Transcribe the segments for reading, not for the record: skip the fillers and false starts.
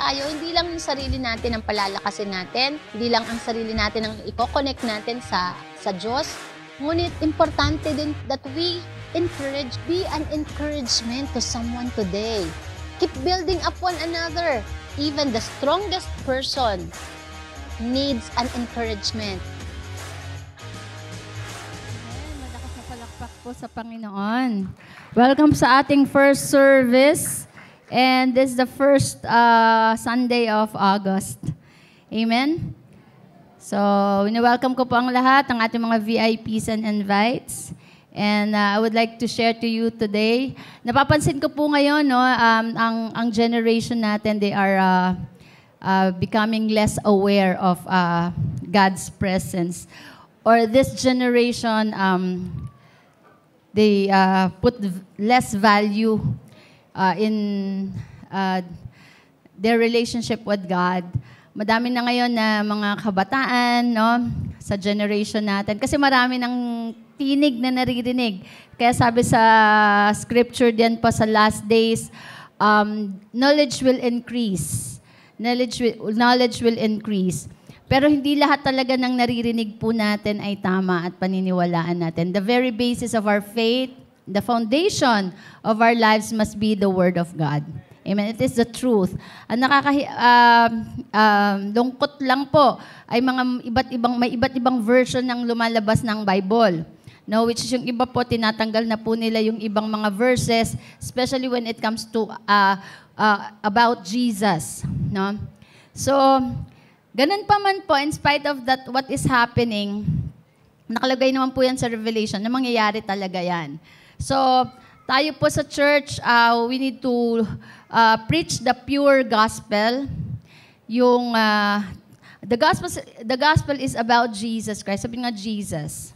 tayo, hindi lang yung sarili natin ang palalakasin natin, hindi lang ang sarili natin ang i-connect natin sa Diyos, ngunit importante din that we be an encouragement to someone today. Keep building up one another. Even the strongest person needs an encouragement. Malakas na palakpak po sa Panginoon. Welcome sa ating first service. And this is the first Sunday of August. Amen? So, welcome ko po ang lahat, ang ating mga VIPs and invites. And I would like to share to you today. Napapansin ko po ngayon, no, ang generation natin, they are becoming less aware of God's presence. Or this generation, they put less value in their relationship with God. Madami na ngayon na mga kabataan, no, sa generation natin. Kasi marami ng tinig na naririnig. Kaya sabi sa scripture din pa sa last days, knowledge will increase. Knowledge will increase. Pero hindi lahat talaga ng naririnig po natin ay tama at paniniwalaan natin. The very basis of our faith, the foundation of our lives must be the Word of God. Amen. It is the truth. Ang lungkot lang po ay may iba't ibang version ng lumalabas ng Bible. No, which is yung iba po, tinatanggal na po nila yung ibang mga verses, especially when it comes to about Jesus. No? So, ganun pa man po, in spite of that, what is happening, nakalagay naman po yan sa Revelation, na mangyayari talaga yan. So, tayo po sa church, we need to preach the pure gospel. Yung, the gospel is about Jesus Christ. Sabi nga, Jesus.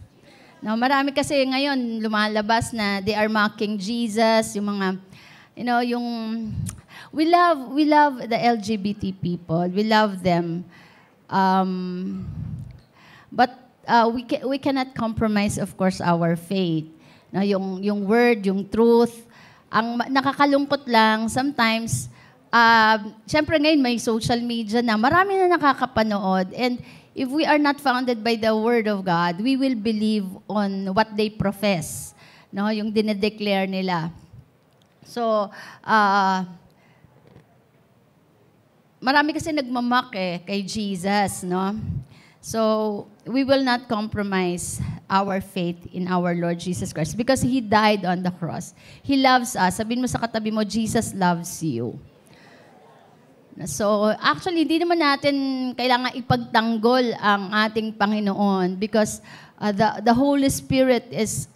No, marami kasi ngayon lumalabas na they are mocking Jesus, yung mga, we love the LGBT people. We love them. But we cannot compromise, of course, our faith. No, yung word, yung truth. Ang nakakalungkot lang, sometimes, syempre ngayon may social media na, marami na nakakapanood. And if we are not founded by the Word of God, we will believe on what they profess. No, yung dinedeclare nila. So, marami kasi nagmamak kay Jesus, no? So, we will not compromise our faith in our Lord Jesus Christ because He died on the cross. He loves us. Sabihin mo sa katabi mo, Jesus loves you. So, actually, hindi naman natin kailangan ipagtanggol ang ating Panginoon because the Holy Spirit is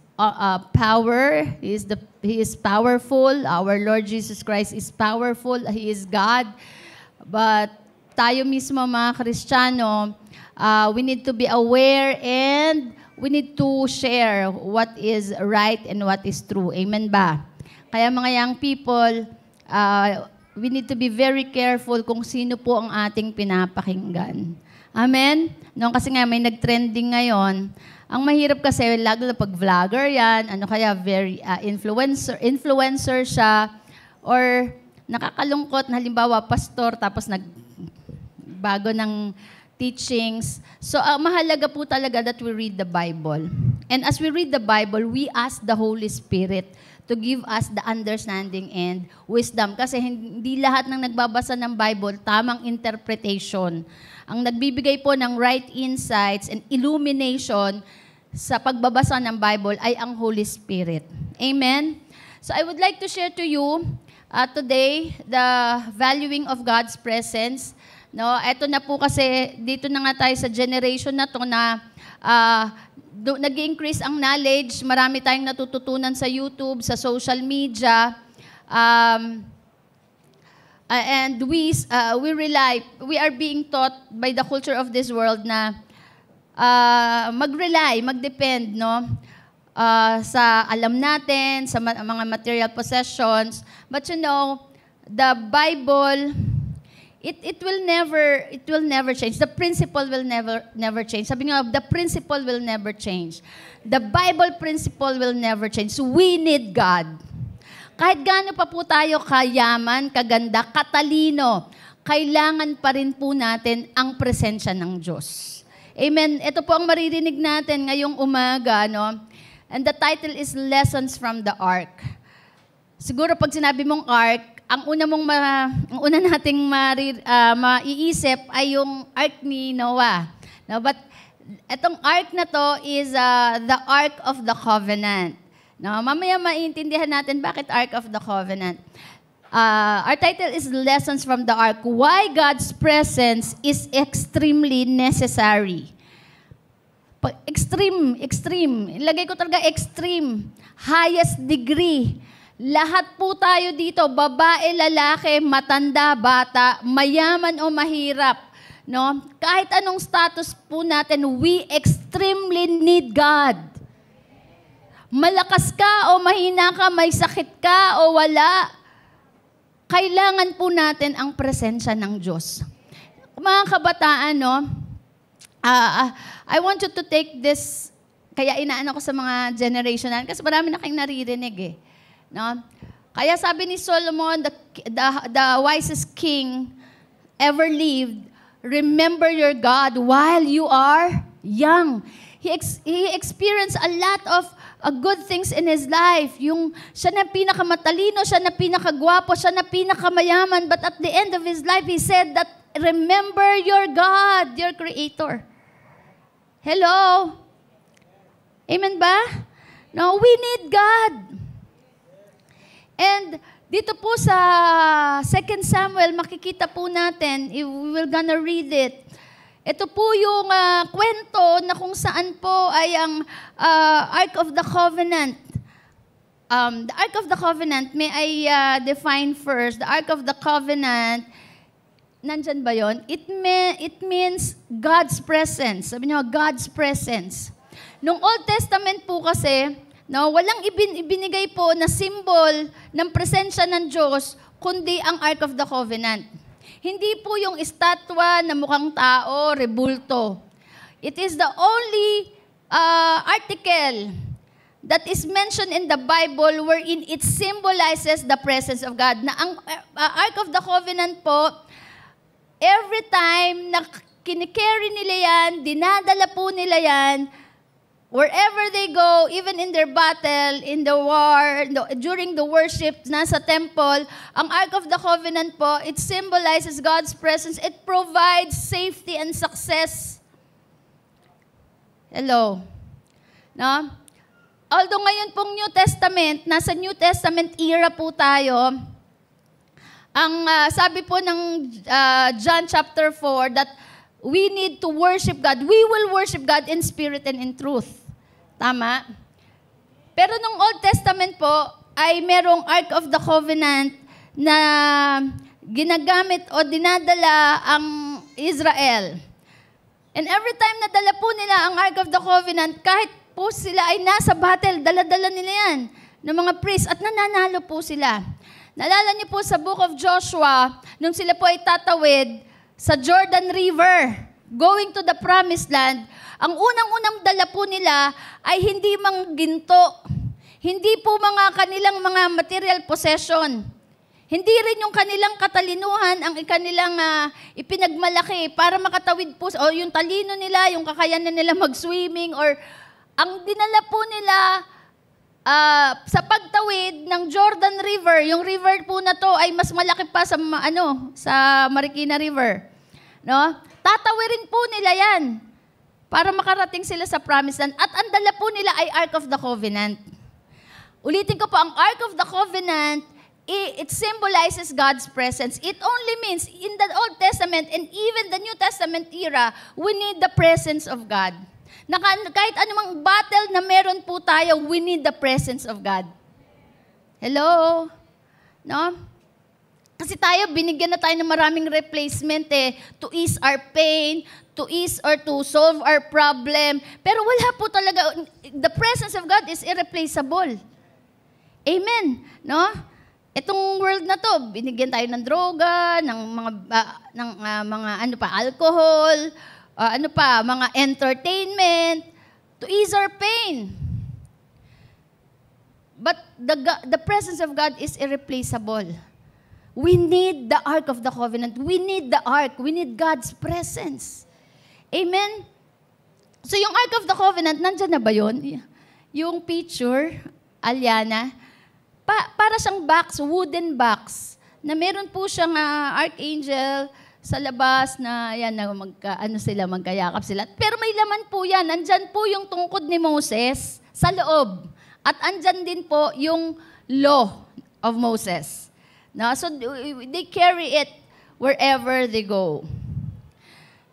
power. He is powerful. Our Lord Jesus Christ is powerful. He is God. But tayo mismo, mga Kristiyano, we need to be aware and we need to share what is right and what is true. Amen ba? Kaya mga young people, we need to be very careful kung sino po ang ating pinapakinggan. Amen? No, kasi nga may nag-trending ngayon. Ang mahirap kasi, lalo na pag vlogger yan, kaya very influencer siya, or nakakalungkot na halimbawa pastor tapos nagbago ng teachings. So, mahalaga po talaga that we read the Bible. And as we read the Bible, we ask the Holy Spirit to give us the understanding and wisdom. Kasi hindi lahat ng nagbabasa ng Bible, tamang interpretation. Ang nagbibigay po ng right insights and illumination sa pagbabasa ng Bible ay ang Holy Spirit. Amen? So I would like to share to you today the valuing of God's presence. No, ito na po kasi, dito na nga tayo sa generation na to na nag-increase ang knowledge, marami tayong natututunan sa YouTube, sa social media, and we are being taught by the culture of this world na mag-depend, no, sa alam natin, sa mga material possessions. But the Bible, it will never change. The principle will never change. Sabi nga, the principle will never change. The Bible principle will never change. So we need God. Kahit gaano pa po tayo kayaman, kaganda, katalino, kailangan pa rin po natin ang presensya ng Diyos. Amen. Ito po ang maririnig natin ngayong umaga, no? And the title is Lessons from the Ark. Siguro pag sinabi mong ark, ang una nating maiisip ay yung ark ni Noah. No, but itong ark na to is the Ark of the Covenant. No, mamaya maintindihan natin bakit Ark of the Covenant. Our title is Lessons from the Ark. Why God's presence is extremely necessary. Extreme. Ilagay ko talaga extreme. Highest degree. Lahat po tayo dito, babae, lalaki, matanda, bata, mayaman o mahirap. No? Kahit anong status po natin, we extremely need God. Malakas ka o mahina ka, may sakit ka o wala, kailangan po natin ang presensya ng Diyos. Mga kabataan, no? I want you to take this, kaya inaano ko sa mga generational, kasi marami na kayong naririnig eh. No? Kaya sabi ni Solomon, the wisest king ever lived, remember your God while you are young. He experienced a lot of good things in his life. Yung siya na pinakamatalino, siya na pinakagwapo, siya na pinakamayaman. But at the end of his life, he said that, remember your God, your Creator. Hello? Amen ba? No, we need God. And dito po sa 2 Samuel, makikita po natin, we're gonna read it. Ito po yung kwento na kung saan po ay ang Ark of the Covenant. The Ark of the Covenant, may I define first. The Ark of the Covenant, nandyan ba yun? It means God's presence. Sabi niyo, God's presence. Nung Old Testament po kasi, no, walang ibinigay po na symbol ng presensya ng Diyos, kundi ang Ark of the Covenant. Hindi po yung estatwa na mukhang tao, rebulto. It is the only article that is mentioned in the Bible wherein it symbolizes the presence of God. Na ang Ark of the Covenant po, every time na kinikerry nila yan, dinadala po nila yan, wherever they go, even in their battle, in the war, during the worship, nasa temple, ang Ark of the Covenant po, it symbolizes God's presence. It provides safety and success. Hello? No? Although ngayon pong New Testament, nasa New Testament era po tayo, ang sabi po ng John chapter 4 that we need to worship God. We will worship God in spirit and in truth. Tama? Pero nung Old Testament po, ay merong Ark of the Covenant na ginagamit o dinadala ang Israel. And every time na dala po nila ang Ark of the Covenant, kahit po sila ay nasa battle, dala-dala nila yan ng mga priests at nananalo po sila. Naalala niyo po sa Book of Joshua, nung sila po ay tatawid sa Jordan River, going to the Promised Land, ang unang-unang dala po nila ay hindi mang ginto. Hindi po mga kanilang mga material possession. Hindi rin yung kanilang katalinuhan ang kanilang ipinagmalaki para makatawid po, o yung talino nila, yung kakayanan nila mag-swimming, or ang dinala po nila sa pagtawid ng Jordan River, yung river po na to ay mas malaki pa sa sa Marikina River. No? Tatawirin po nila yan para makarating sila sa Promised Land. At ang dala po nila ay Ark of the Covenant. Ulitin ko po, ang Ark of the Covenant, it symbolizes God's presence. It only means, in the Old Testament and even the New Testament era, we need the presence of God. Na kahit anumang battle na meron po tayo, we need the presence of God. Hello? No? Kasi tayo, binigyan na tayo ng maraming replacement to ease our pain, to ease or to solve our problem. Pero wala po talaga, the presence of God is irreplaceable. Amen. No? Itong world na to, binigyan tayo ng droga, ng mga alcohol, mga entertainment, to ease our pain. But the presence of God is irreplaceable. We need the Ark of the Covenant. We need the Ark. We need God's presence. Amen? So yung Ark of the Covenant, nandyan na ba yun? Yung picture, Aliana, para siyang box, wooden box, na meron po siyang archangel sa labas na yan, na magkayakap sila. Pero may laman po yan. Nandyan po yung tungkod ni Moses sa loob. At andyan din po yung law of Moses. No? So they carry it wherever they go.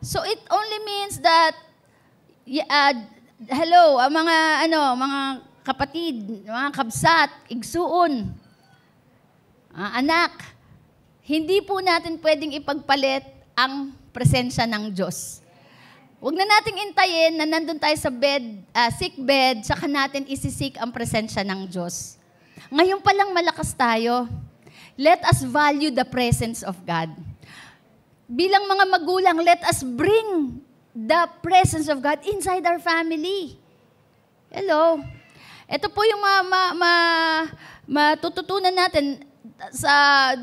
So it only means that, hello, mga kapatid, mga kabsat, igsuon, anak, hindi po natin pwedeng ipagpalit ang presensya ng Diyos. Huwag na nating intayin na nandun tayo sa sick bed, saka natin isisik ang presensya ng Diyos. Ngayon pa lang malakas tayo. Let us value the presence of God. Bilang mga magulang, let us bring the presence of God inside our family. Hello. Ito po yung matututunan natin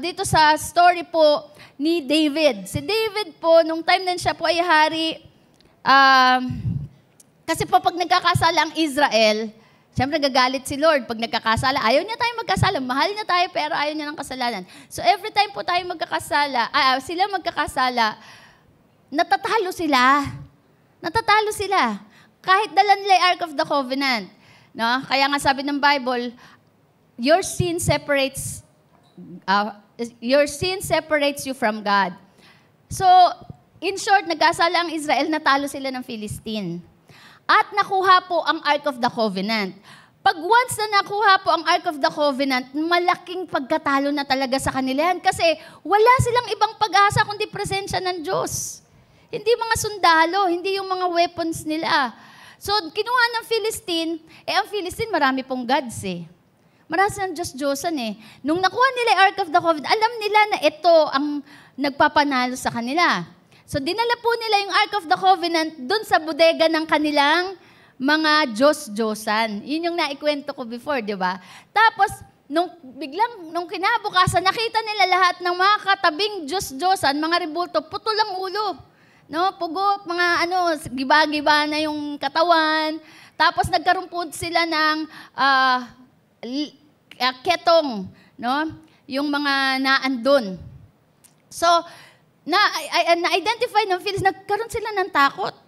dito sa story po ni David. Si David po, nung time na siya po ay hari, kasi po pag nagkakasala ang Israel, siyempre gagalit si Lord pag nagkakasala. Ayaw niya tayo magkasala. Mahal niya tayo pero ayaw niya ng kasalanan. So every time po tayo sila magkakasala, natatalo sila. Natatalo sila. Kahit dala nila yung Ark of the Covenant. No? Kaya nga sabi ng Bible, your sin separates you from God. So, in short, nagkasala ang Israel, natalo sila ng Philistine. At nakuha po ang Ark of the Covenant. Pag once na nakuha po ang Ark of the Covenant, malaking pagkatalo na talaga sa kanila yan. Kasi wala silang ibang pag-asa kundi presensya ng Diyos. Hindi mga sundalo, hindi yung mga weapons nila. So, kinuha ng Philistine, ang Philistine marami pong gods Marami silang Diyos-Diyosan Nung nakuha nila yung Ark of the Covenant, alam nila na ito ang nagpapanalo sa kanila. So, dinala po nila yung Ark of the Covenant dun sa bodega ng kanilang mga Diyos-Diyosan. Yun yung naikwento ko before, di ba? Tapos, nung kinabukasan, nakita nila lahat ng mga katabing Diyos-Diyosan, mga rebulto, putol ang ulo. No? Pugot, mga giba-giba na yung katawan. Tapos, nagkaroon po sila ng ketong, no? Yung mga naandun. So, na-identify ng Philistine, nagkaroon sila ng takot.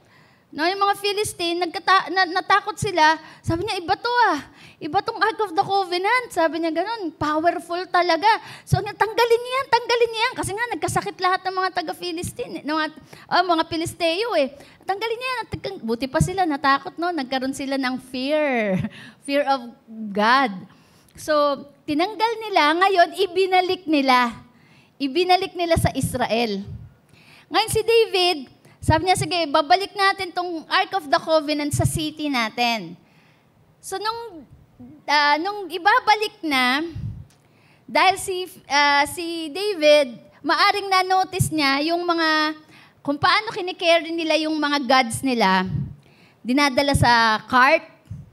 No, yung mga Philistine, natakot sila. Sabi niya, iba to Iba tong Ark of the Covenant. Sabi niya ganun, powerful talaga. So, tanggalin niya yan. Kasi nga, nagkasakit lahat ng mga taga-Philistine, mga Pilisteo Tanggalin niya yan. Buti pa sila, natakot, no? Nagkaroon sila ng fear of God. So, tinanggal nila, ngayon, ibinalik nila sa Israel. Ngayon si David, sabi niya, sige, babalik natin tong Ark of the Covenant sa city natin. So, nung ibabalik na, dahil si David, maaring na-notice niya yung kung paano kinikerry nila yung mga gods nila, dinadala sa cart,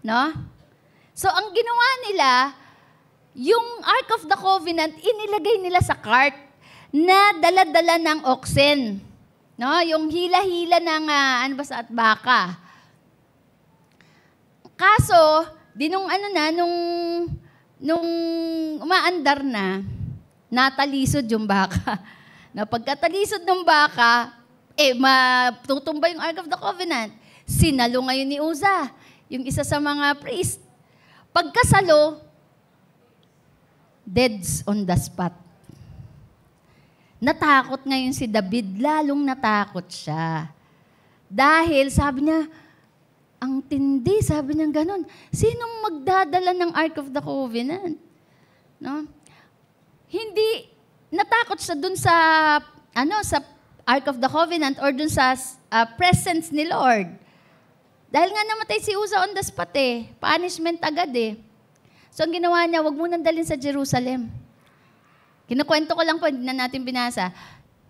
no? So, ang ginawa nila, yung Ark of the Covenant, inilagay nila sa cart na dala-dala ng oxen. No? Yung hila-hila ng at baka. Kaso, nung umaandar na, natalisod yung baka. Na pagkatalisod ng baka, matutumba yung Ark of the Covenant. Sinalo ngayon ni Uza, yung isa sa mga priest. Pagkasalo, deads on the spot. Natakot ngayon si David, lalong natakot siya. Dahil sabi niya, ang tindi, sabi niya ganun, sinong magdadala ng Ark of the Covenant? No? Hindi, natakot siya dun sa Ark of the Covenant or dun sa presence ni Lord. Dahil nga namatay si Uza on the spot punishment agad So ang ginawa niya, wag mo nang dalhin sa Jerusalem. Kinukwento ko lang po, hindi na natin binasa.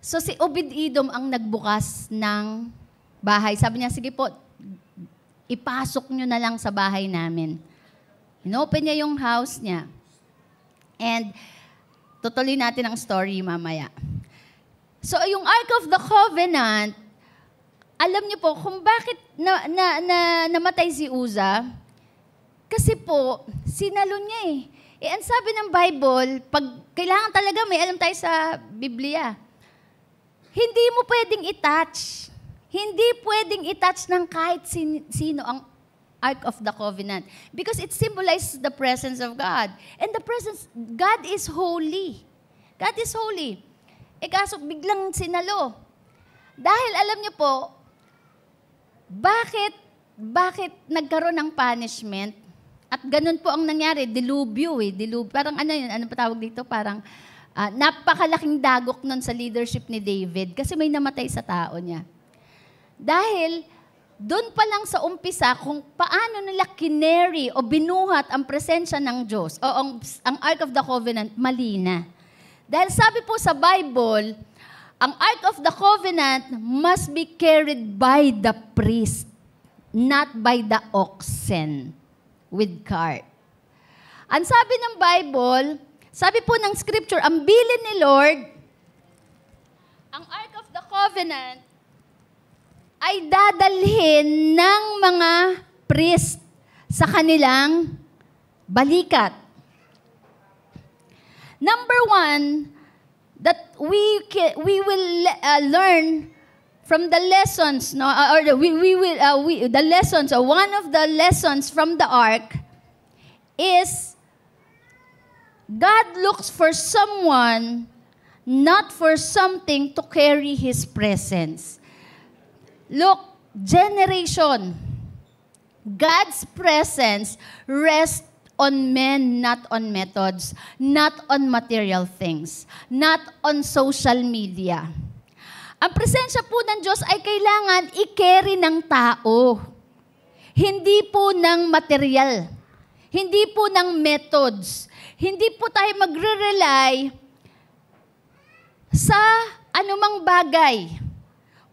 So si Obed-Edom ang nagbukas ng bahay. Sabi niya, sige po, ipasok nyo na lang sa bahay namin. Inopen niya yung house niya. And tutuloy natin ang story mamaya. So, yung Ark of the Covenant, alam niyo po kung bakit namatay si Uzzah? Kasi po, sinalo niya eh. Ang sabi ng Bible, pag kailangan talaga may alam tayo sa Biblia, hindi mo pwedeng i-touch. Hindi pwedeng i-touch ng kahit sino ang Ark of the Covenant. Because it symbolizes the presence of God. And the presence, God is holy. God is holy. Kaso biglang sinalo. Dahil alam niyo po, bakit nagkaroon ng punishment? At ganun po ang nangyari, dilubyo eh. Parang ano yun, ano pa tawag dito? Parang napakalaking dagok nun sa leadership ni David kasi may namatay sa tao niya. Dahil doon pa lang sa umpisa kung paano nila kineri o binuhat ang presensya ng Diyos o ang Ark of the Covenant, mali na. Dahil sabi po sa Bible, ang Ark of the Covenant must be carried by the priest, not by the oxen with cart. Ang sabi ng Bible, sabi po ng scripture, ang bilin ni Lord, ang Ark of the Covenant, ay dadalhin ng mga priest sa kanilang balikat. Number one, that we will learn from the lessons, no, or the lessons, or one of the lessons from the ark is God looks for someone, not for something to carry His presence. Look, generation, God's presence rests on men, not on methods, not on material things, not on social media. Ang presensya po ng Diyos ay kailangan i-carry ng tao. Hindi po ng material. Hindi po ng methods. Hindi po tayo magre-rely sa anumang bagay.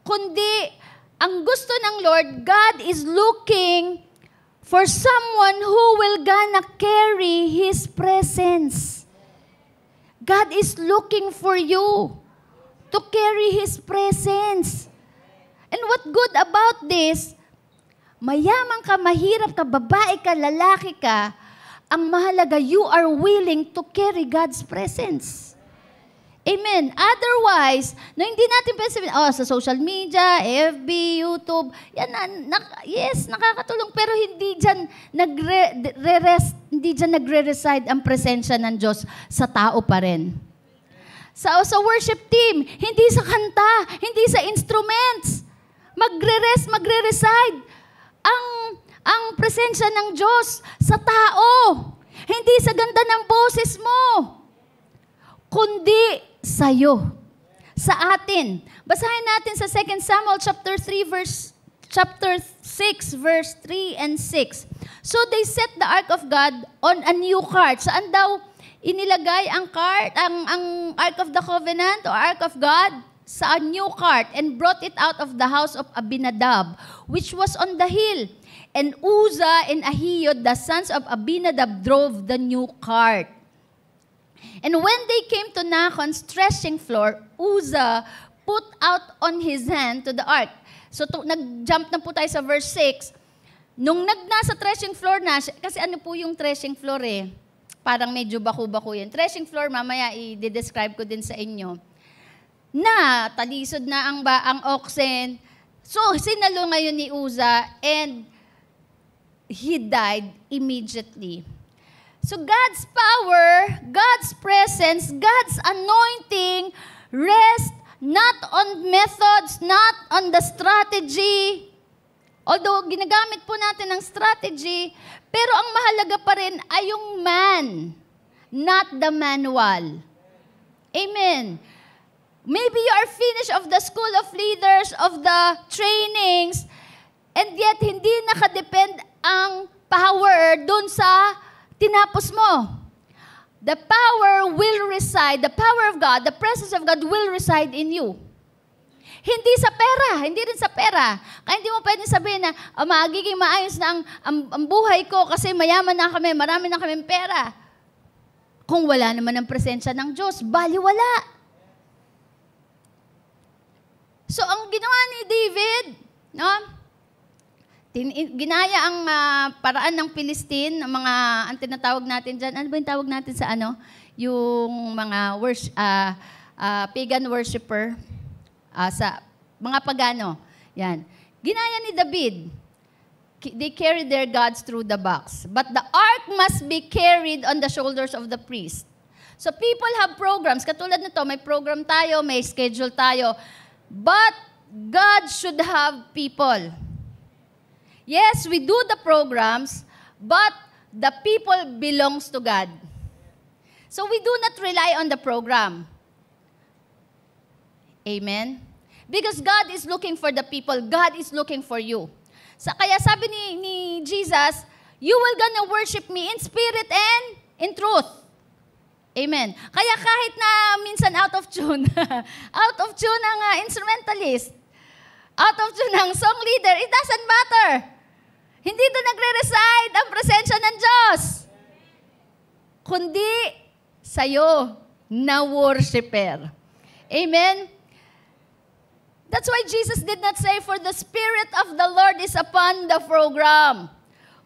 Kundi, ang gusto ng Lord, God is looking for someone who will gonna carry His presence. God is looking for you to carry His presence. And what good about this, mayaman ka, mahirap ka, babae ka, lalaki ka, ang mahalaga, you are willing to carry God's presence. Amen. Otherwise, no, hindi natin pwede sabihin, sa social media, FB, YouTube, yan, yes, nakakatulong, pero hindi dyan nagre-reside ang presensya ng Diyos sa tao pa rin. Sa worship team, hindi sa kanta, hindi sa instruments. Magre-reside ang presensya ng Diyos sa tao. Hindi sa ganda ng boses mo, kundi sa'yo, sa atin. Basahin natin sa 2 Samuel chapter 6, verse 3 and 6. So they set the ark of God on a new cart. Saan daw inilagay ang Ark of the Covenant o Ark of God? Sa a new cart, and brought it out of the house of Abinadab, which was on the hill. And Uzzah and Ahio, the sons of Abinadab, drove the new cart. And when they came to Nachon's threshing floor, Uzzah put out on his hand to the ark. So nag-jump na po tayo sa verse 6. Nung nasa threshing floor na, kasi ano po yung threshing floor eh? Parang medyo baku-baku yan. Threshing floor, mamaya i-describe ko din sa inyo. Na talisod na ang oxen. So sinalo ngayon ni Uzzah and he died immediately. So God's power, God's presence, God's anointing rest not on methods, not on the strategy. Although ginagamit po natin ang strategy, pero ang mahalaga pa rin ay yung man, not the manual. Amen. Maybe you are finished of the school of leaders, of the trainings, and yet hindi nakadepend ang power dun sa tinapos mo. The power will reside, the power of God, the presence of God will reside in you. Hindi sa pera, hindi rin sa pera. Kaya hindi mo pwedeng sabihin na magiging maayos na ang buhay ko kasi mayaman na kami, marami na kaming pera. Kung wala naman ang presensya ng Diyos, baliwala. So, ang ginawa ni David, no? Ginaya ang paraan ng Palestine, ang mga, ang tinatawag natin dyan, ano ba yung tawag natin sa ano? Yung mga pagan worshiper, sa mga pagano. Yan. Ginaya ni David. They carried their gods through the box. But the ark must be carried on the shoulders of the priest. So people have programs. Katulad nito, may program tayo, may schedule tayo. But God should have people. Yes, we do the programs, but the people belongs to God. So we do not rely on the program. Amen? Because God is looking for the people. God is looking for you. Kaya sabi ni Jesus, you will gonna worship me in spirit and in truth. Amen. Kaya kahit na minsan out of tune, out of tune ang instrumentalist, out of tune ang song leader, it doesn't matter. Hindi doon nagre-reside ang presensya ng Diyos. Kundi sa'yo na worshiper. Amen? That's why Jesus did not say, for the Spirit of the Lord is upon the program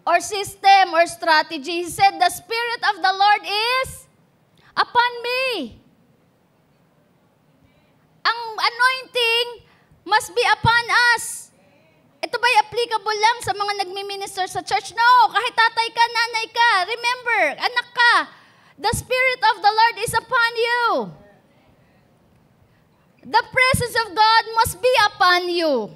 or system or strategy. He said, the Spirit of the Lord is upon me. Ang anointing must be upon us. Ito ba'y applicable lang sa mga nagmi-minister sa church? No, kahit tatay ka, nanay ka, remember, anak ka, the Spirit of the Lord is upon you. The presence of God must be upon you.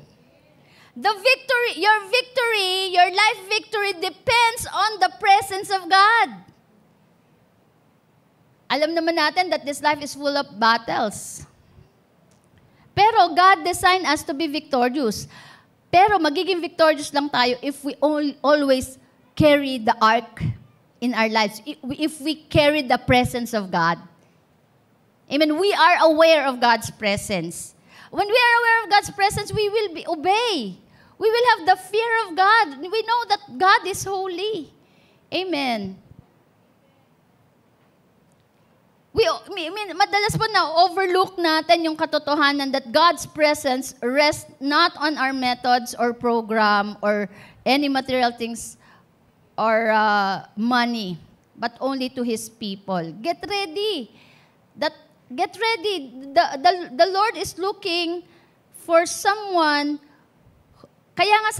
Your life victory depends on the presence of God. Alam naman natin that this life is full of battles. Pero God designed us to be victorious. Pero magiging victorious lang tayo if we always carry the ark in our lives. If we carry the presence of God. Amen. We are aware of God's presence. When we are aware of God's presence, we will obey. We will have the fear of God. We know that God is holy. Amen. Madalas po na-overlook natin yung katotohanan that God's presence rests not on our methods or program or any material things or money, but only to His people. Get ready. Get ready. The Lord is looking for someone. Kaya nga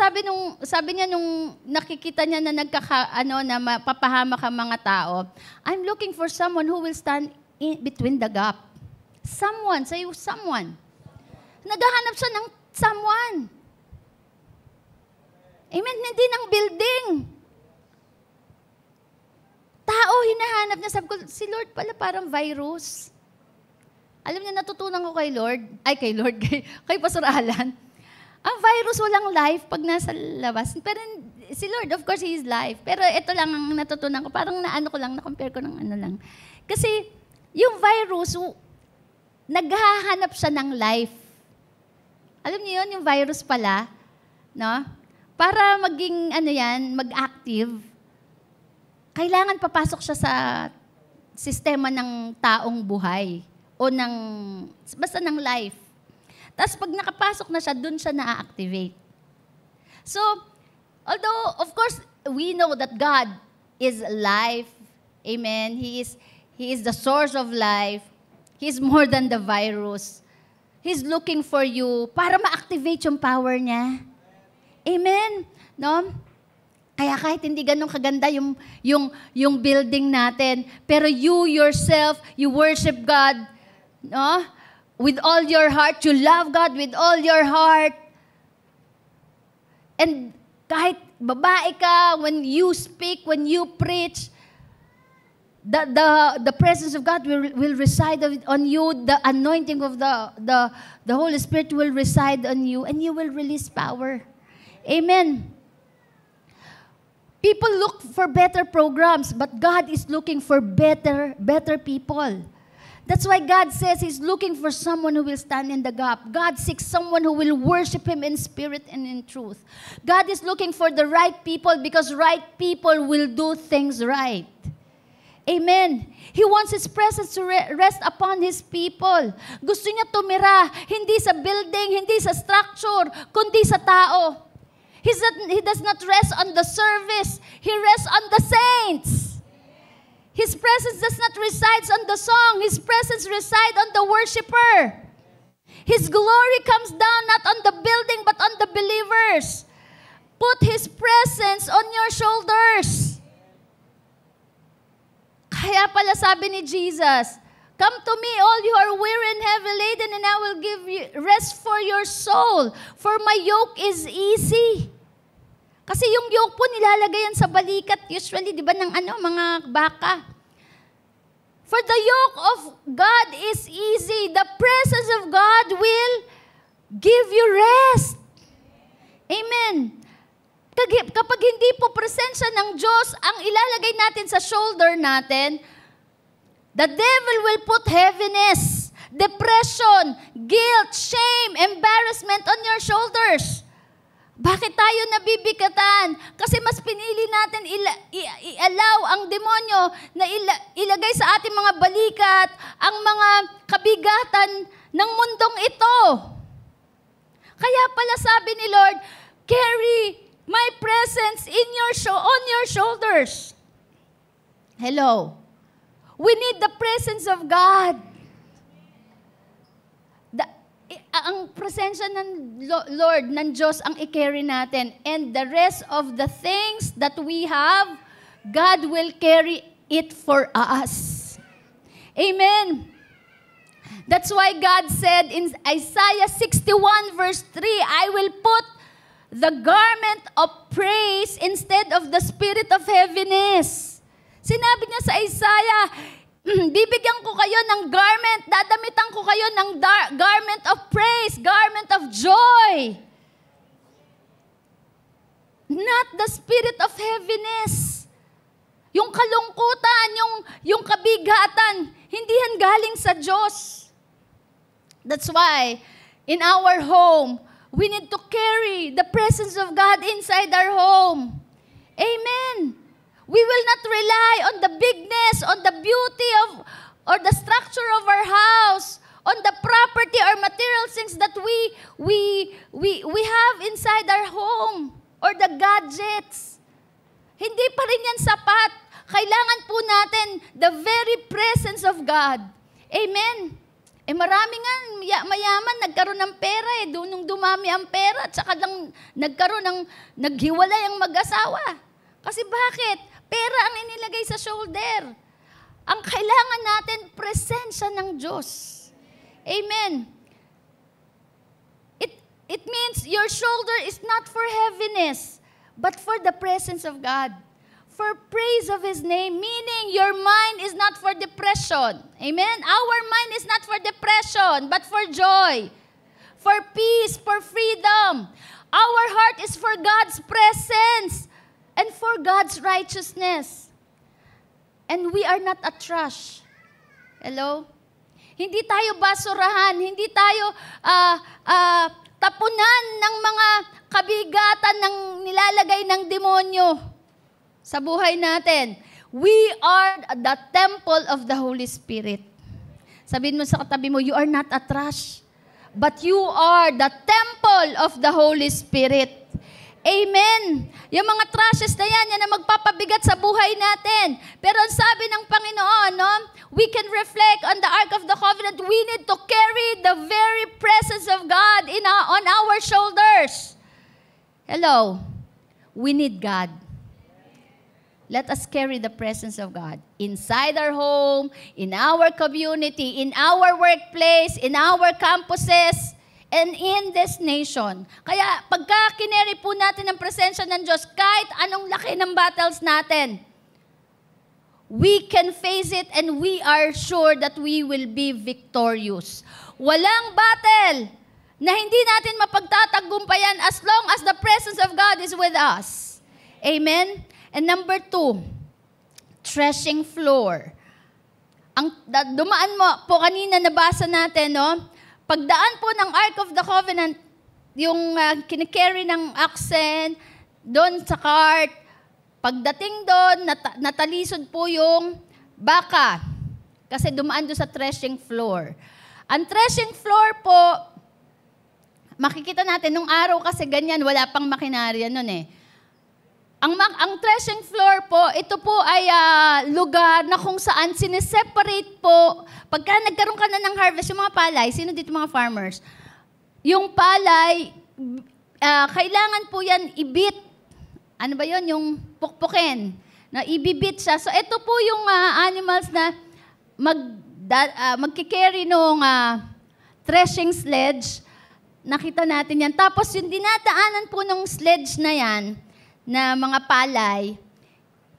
sabi niya nung nakikita niya na na mapapahamak ang mga tao, I'm looking for someone who will stand in between the gap. Someone, say someone. Naghahanap siya ng someone. Amen, hindi ng building. Tao, hinahanap niya. Sabi ko, si Lord pala parang virus. Alam niyo, natutunan ko kay Pastor Alan. Ang virus walang life pag nasa labas. Pero si Lord, of course, He is life. Pero ito lang ang natutunan ko. Parang na-compare ko ng ano lang. Kasi yung virus, naghahanap siya ng life. Alam niyo yun, yung virus pala, no? Para maging, mag-active, kailangan papasok siya sa sistema ng taong buhay. O basta ng life. Tapos pag nakapasok na siya, dun siya na-activate. So, although, of course, we know that God is life. Amen. He is the source of life. He is more than the virus. He's looking for you para ma-activate yung power niya. Amen. No? Kaya kahit hindi ganun kaganda yung building natin, pero you yourself, you worship God, no? With all your heart, you love God with all your heart. And kahit babae ka, when you speak, when you preach, the presence of God will reside on you. The anointing of the Holy Spirit will reside on you, and you will release power. Amen. People look for better programs, but God is looking for better people. That's why God says He's looking for someone who will stand in the gap. God seeks someone who will worship Him in spirit and in truth. God is looking for the right people because right people will do things right. Amen. He wants His presence to rest upon His people. Gusto niya tumira, hindi sa building, hindi sa structure, kundi sa tao. He does not rest on the service. He rests on the saints. His presence does not reside on the song. His presence resides on the worshiper. His glory comes down not on the building but on the believers. Put His presence on your shoulders. Kaya pala sabi ni Jesus, "Come to me, all you are weary and heavy laden, and I will give you rest for your soul. For my yoke is easy." Kasi yung yoke po nilalagay yan sa balikat, usually, di ba, ng mga baka. For the yoke of God is easy. The presence of God will give you rest. Amen. Kapag hindi po presensya ng Diyos ang ilalagay natin sa shoulder natin, the devil will put heaviness, depression, guilt, shame, embarrassment on your shoulders. Bakit tayo nabibigatan? Kasi mas pinili natin i-allow ang demonyo na ilagay sa ating mga balikat ang mga kabigatan ng mundong ito. Kaya pala sabi ni Lord, carry my presence on your shoulders. Hello. We need the presence of God. Ang presensya ng Lord, ng Diyos, ang i-carry natin. And the rest of the things that we have, God will carry it for us. Amen. That's why God said in Isaiah 61 verse 3, "I will put the garment of praise instead of the spirit of heaviness." Sinabi niya sa Isaiah, bibigyan ko kayo ng garment, dadamitan ko kayo ng garment of praise, garment of joy. Not the spirit of heaviness. Yung kalungkutan, yung kabigatan, hindi yan galing sa Diyos. That's why, in our home, we need to carry the presence of God inside our home. Amen. We will not rely on the bigness, on the beauty or the structure of our house, on the property or material things that we have inside our home, or the gadgets. Hindi pa rin yan sapat. Kailangan po natin the very presence of God. Amen. Marami nga, mayaman, nagkaroon ng pera nung dumami ang pera, at saka lang naghiwalay ang mag-asawa. Kasi bakit? Pera ang inilagay sa shoulder. Ang kailangan natin, presensya ng Diyos. Amen. It means your shoulder is not for heaviness, but for the presence of God. For praise of His name, meaning your mind is not for depression. Amen? Our mind is not for depression, but for joy, for peace, for freedom. Our heart is for God's presence and for God's righteousness. And we are not a trash. Hello? Hindi tayo basurahan, hindi tayo tapunan ng mga kabigatan ng nilalagay ng demonyo sa buhay natin. We are the temple of the Holy Spirit. Sabihin mo sa katabi mo, you are not a trash, but you are the temple of the Holy Spirit. Amen. Yung mga trashes na yan na magpapabigat sa buhay natin. Pero ang sabi ng Panginoon, we can reflect on the Ark of the Covenant. We need to carry the very presence of God on our shoulders. Hello. We need God. Let us carry the presence of God inside our home, in our community, in our workplace, in our campuses, and in this nation. Kaya pagka kineri po natin ang presensya ng Diyos, kahit anong laki ng battles natin, we can face it and we are sure that we will be victorious. Walang battle na hindi natin mapagtatagumpayan as long as the presence of God is with us. Amen? And number 2, threshing floor. Ang dumaan mo po kanina nabasa natin, pagdaan po ng Ark of the Covenant, yung kinikerry ng oxen, doon sa cart, pagdating doon, natalisod po yung Baka. Kasi dumaan doon sa threshing floor. Ang threshing floor po, makikita natin, nung araw kasi ganyan, wala pang makinarya nun eh. Ang threshing floor po, ito po ay lugar na kung saan sineseparate po, pagka nagkaroon ka na ng harvest, yung mga palay, sino dito mga farmers? Yung palay, kailangan po yan ibit. Ano ba yun? Yung pukpukin. Na ibibit siya. So ito po yung animals na magkikerry nung threshing sledge. Nakita natin yan. Tapos yung dinadaanan po ng sledge na yan, na mga palay.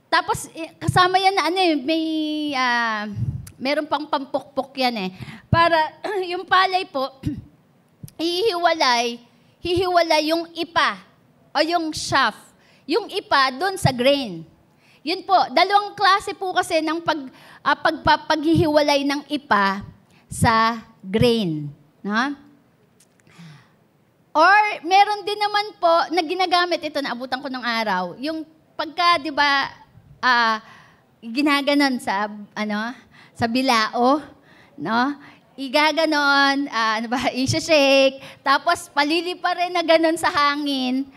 Tapos kasama yan na meron pang pampukpok yan eh. Para yung palay po, hihiwalay yung ipa o yung chaff. Yung ipa doon sa grain. Yun po, dalawang klase po kasi ng paghihiwalay ng ipa sa grain. No? Or meron din naman po na ginagamit, ito naabutan ko ng araw, yung pagka, di ba, ginaganon sa bilao, no? Igaganon, i-shake, tapos palili pa rin na ganon sa hangin.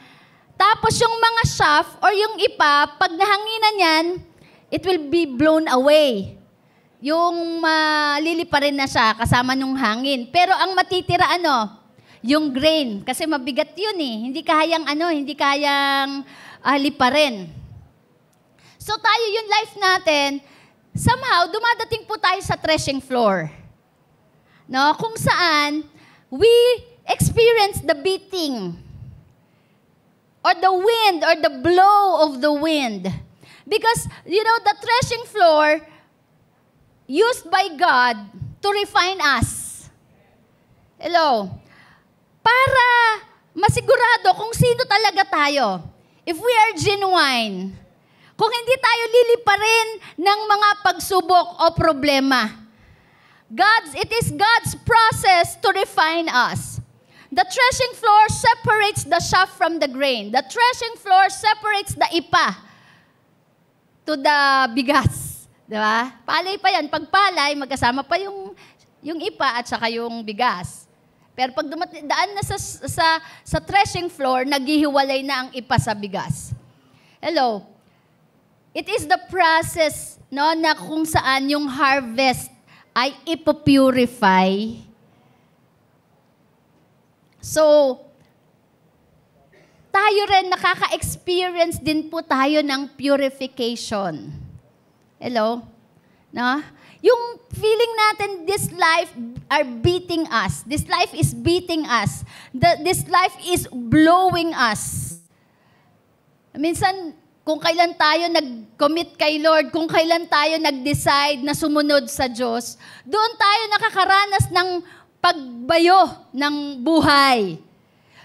Tapos yung mga chaff or yung ipa, pag nahanginan yan, it will be blown away. Yung malili pa rin na siya kasama nung hangin. Pero ang matitira yung grain. Kasi mabigat yun eh. Hindi kayang liparin. So tayo yung life natin, somehow dumadating po tayo sa threshing floor. No? Kung saan we experience the beating or the wind, or the blow of the wind. Because, the threshing floor used by God to refine us. Hello? Para masigurado kung sino talaga tayo. If we are genuine. Kung hindi tayo liliparin ng mga pagsubok o problema. It is God's process to refine us. The threshing floor separates the chaff from the grain. The threshing floor separates the ipa to the bigas. Diba? Palay pa yan. Pag palay, magkasama pa yung ipa at saka yung bigas. Pero pag daan na sa threshing floor, naghihiwalay na ang ipa sa bigas. Hello? It is the process na kung saan yung harvest ay ipopurify. So, tayo rin nakaka-experience din po tayo ng purification. Hello? No? Yung feeling natin, this life are beating us. This life is beating us. This life is blowing us. Minsan, kung kailan tayo nag-commit kay Lord, kung kailan tayo nag-decide na sumunod sa Diyos, doon tayo nakakaranas ng pagbayo ng buhay.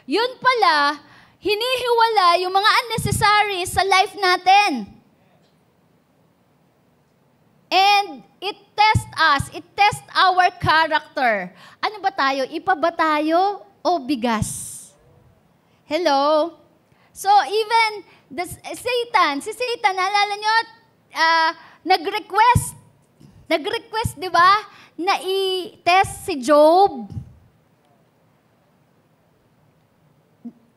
Yun pala, hinihiwala yung mga unnecessary sa life natin. And it tests us, it tests our character. Ano ba tayo? Ipa ba tayo o bigas? Hello? So even si Satan, naalala nyo, nag-request, di ba? Na i-test si Job.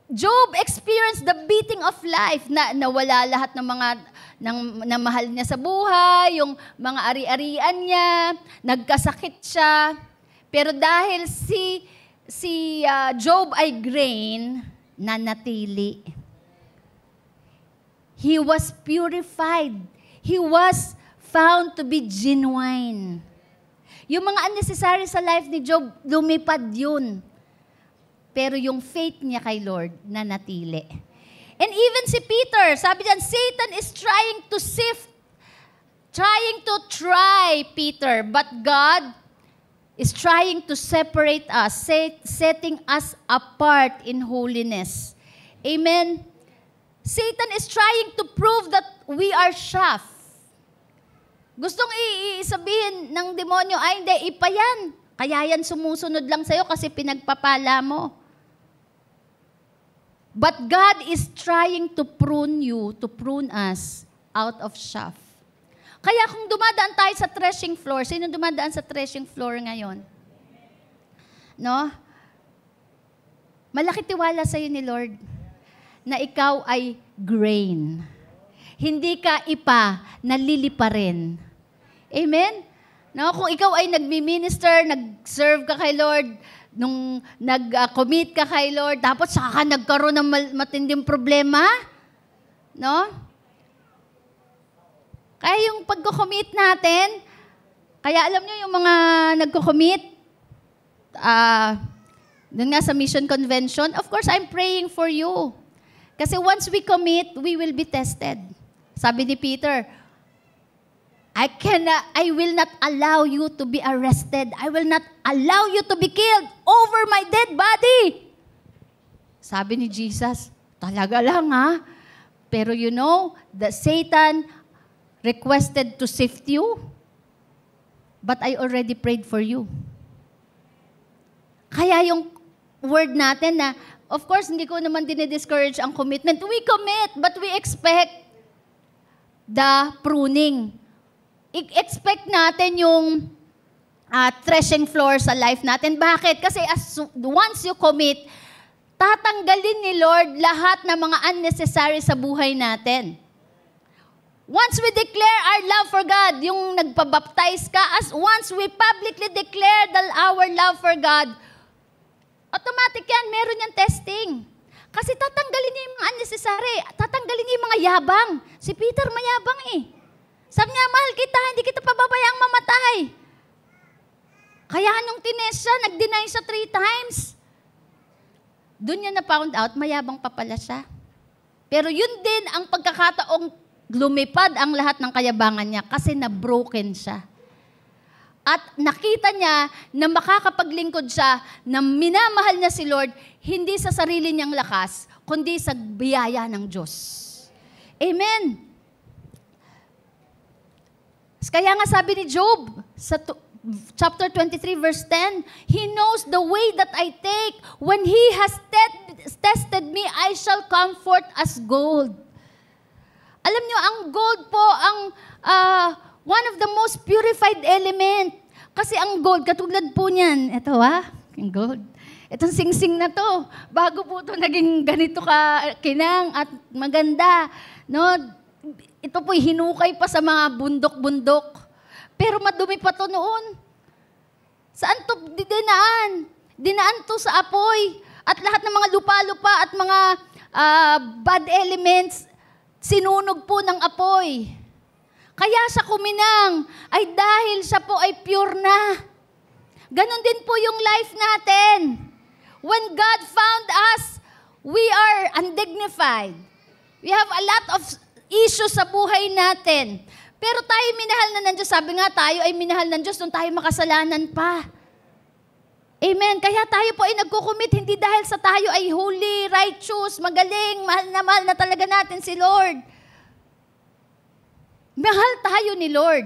Job experienced the beating of life, na nawala lahat ng mga ng mahal niya sa buhay, yung mga ari-arian niya, nagkasakit siya. Pero dahil si Job ay grain, nanatili. He was purified. He was found to be genuine. Yung mga unnecessary sa life ni Job, lumipad yun. Pero yung faith niya kay Lord, nanatili. And even si Peter, sabi diyan, Satan is trying to try Peter, but God is trying to separate us, setting us apart in holiness. Amen? Satan is trying to prove that we are chaff. Gustong sabihin ng demonyo, ay hindi, ipa yan. Kaya yan sumusunod lang sa'yo kasi pinagpapala mo. But God is trying to prune you, to prune us out of chaff. Kaya kung dumadaan tayo sa threshing floor, sino dumadaan sa threshing floor ngayon? No? Malaki tiwala sa'yo ni Lord na ikaw ay grain. Hindi ka ipa, nalilipa rin. Amen? No, kung ikaw ay nagmi-minister, nag-serve ka kay Lord, nung nag-commit ka kay Lord, tapos saka nagkaroon ng matinding problema, no? Kaya yung pag-commit natin, kaya alam nyo yung mga nagko-commit, doon nga sa Mission Convention, of course, I'm praying for you. Kasi once we commit, we will be tested. Sabi ni Peter, I will not allow you to be arrested. I will not allow you to be killed over my dead body. Sabi ni Jesus, talaga lang ha? Pero you know, that Satan requested to sift you, but I already prayed for you. Kaya yung word natin na, of course, hindi ko naman dinidiscourage ang commitment. We commit, but we expect the pruning. I-expect natin yung threshing floor sa life natin. Bakit? Kasi once you commit, tatanggalin ni Lord lahat ng mga unnecessary sa buhay natin. Once we declare our love for God, yung nagpabaptize ka, once we publicly declare our love for God, automatic yan, meron yan testing. Kasi tatanggalin niya yung mga unnecessary. Tatanggalin niya yung mga yabang. Si Peter mayabang eh. Sabi niya, mahal kita, hindi kita pababayaang mamatay. Kaya nung tinest siya, nag-deny siya 3 times. Doon niya na-found out, mayabang pa pala siya. Pero yun din ang pagkakataong lumipad ang lahat ng kayabangan niya kasi na-broken siya. At nakita niya na makakapaglingkod siya, na minamahal niya si Lord, hindi sa sarili niyang lakas, kundi sa biyaya ng Diyos. Amen. Kaya nga sabi ni Job sa chapter 23 verse 10, He knows the way that I take. When He has tested me, I shall come forth as gold. Alam niyo, ang gold po ang one of the most purified element. Kasi ang gold, katulad po niyan, ito yung gold. Itong singsing na to, bago po ito naging ganito ka kinang at maganda, no? Ito po'y hinukay pa sa mga bundok-bundok. Pero madumi pa to noon. Saan to dinaan? Dinaan to sa apoy. At lahat ng mga lupa-lupa at mga bad elements, sinunog po ng apoy. Kaya siya kuminang ay dahil siya po ay pure na. Ganon din po yung life natin. When God found us, we are undignified. We have a lot of issues sa buhay natin. Pero tayo minahal na ng Diyos. Sabi nga, tayo ay minahal ng Diyos nung tayo makasalanan pa. Amen. Kaya tayo po ay nagkukumit, hindi dahil sa tayo ay holy, righteous, magaling, mahal na talaga natin si Lord. Mahal tayo ni Lord.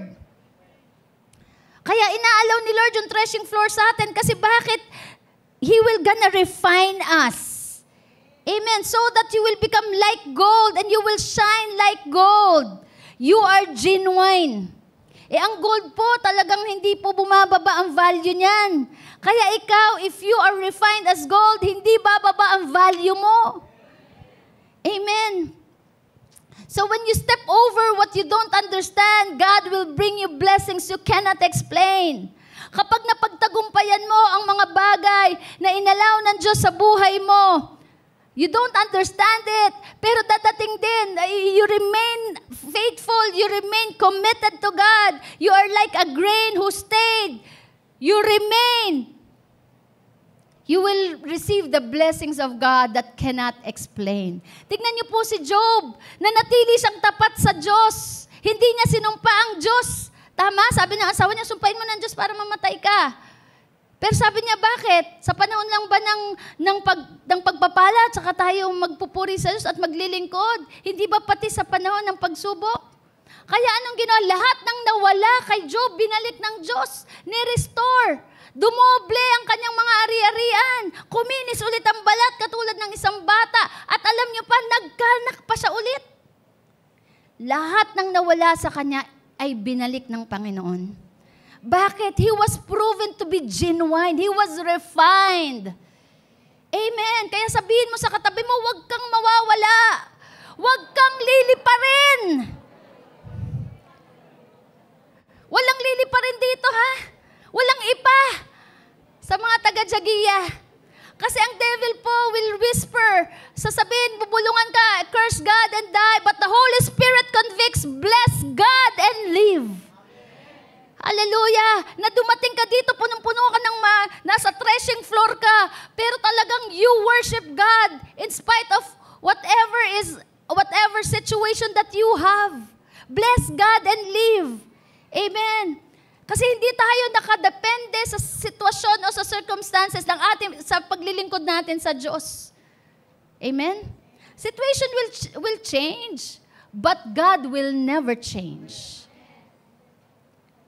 Kaya inaalaw ni Lord yung threshing floor sa atin kasi bakit? He will gonna refine us. Amen. So that you will become like gold and you will shine like gold. You are genuine. Ang gold po, talagang hindi po bumababa ang value niyan. Kaya ikaw, if you are refined as gold, hindi bababa ang value mo. Amen. So when you step over what you don't understand, God will bring you blessings you cannot explain. Kapag napagtagumpayan mo ang mga bagay na inalaw ng Diyos sa buhay mo, you don't understand it, pero dadating din, you remain faithful, you remain committed to God. You are like a grain who stayed. You remain. You will receive the blessings of God that cannot explain. Tignan niyo po si Job, nanatili siyang tapat sa Diyos. Hindi niya sinumpa ang Diyos. Tama, sabi ng asawa niya, sumpain mo ng Diyos para mamatay ka. Pero sabi niya, bakit? Sa panahon lang ba ng pagpapala at saka tayo magpupuri sa Diyos at maglilingkod? Hindi ba pati sa panahon ng pagsubok? Kaya anong ginawa? Lahat ng nawala kay Job, binalik ng Diyos, ni-restore. Dumoble ang kanyang mga ari-arian. Kuminis ulit ang balat katulad ng isang bata. At alam niyo pa, nagkanak pa siya ulit. Lahat ng nawala sa kanya, ay binalik ng Panginoon. Bakit? He was proven to be genuine. He was refined. Amen. Kaya sabihin mo sa katabi mo, huwag kang mawawala. Huwag kang liliparin. Walang liliparin dito, ha? Walang ipa sa mga taga-Jagiya. Kasi ang devil po will whisper, sasabihin, bubulungan ka, curse God and die, but the Holy Spirit convicts, bless God and live. Hallelujah! Na dumating ka dito, punong-puno ka ng nasa threshing floor ka, pero talagang you worship God in spite of whatever situation that you have. Bless God and live. Amen. Kasi hindi tayo nakadepende sa sitwasyon o sa circumstances ng sa paglilingkod natin sa Diyos. Amen? Situation will change, but God will never change.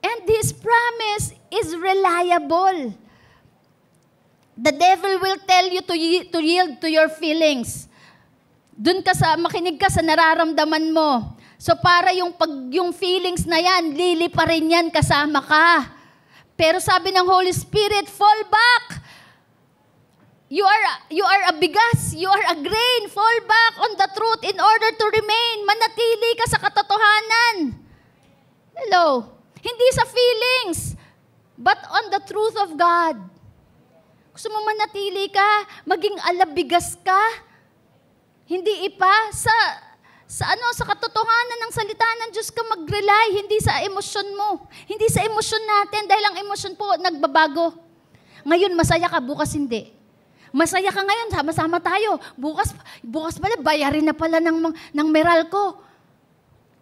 And His promise is reliable. The devil will tell you to yield to your feelings. Makinig ka sa nararamdaman mo. So para yung feelings na yan, liliparin yan kasama ka. Pero sabi ng Holy Spirit, fall back. You are a bigas, you are a grain. Fall back on the truth in order to remain. Manatili ka sa katotohanan. Hello? Hindi sa feelings, but on the truth of God. Gusto mo manatili ka, maging alabigas ka, hindi ipa sa katotohanan ng salita ng Diyos ka mag-rely, hindi sa emosyon mo. Hindi sa emosyon natin, dahil ang emosyon po nagbabago. Ngayon masaya ka, bukas hindi. Masaya ka ngayon, sama-sama tayo. Bukas pala, bayarin na pala ng Meralco.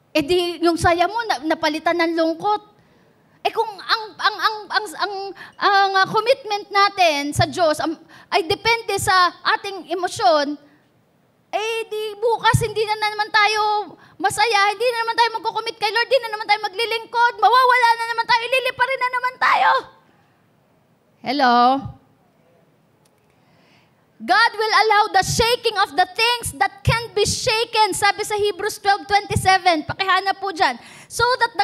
Eh di, yung saya mo, napalitan ng lungkot. Eh kung ang commitment natin sa Diyos ay depende sa ating emosyon, eh di bukas hindi na naman tayo masaya, hindi na naman tayo magkukumit kay Lord, hindi na naman tayo maglilingkod, mawawala na naman tayo, ililiparin na naman tayo. Hello? God will allow the shaking of the things that can't be shaken. Sabi sa Hebrews 12:27, pakihanap po dyan. So that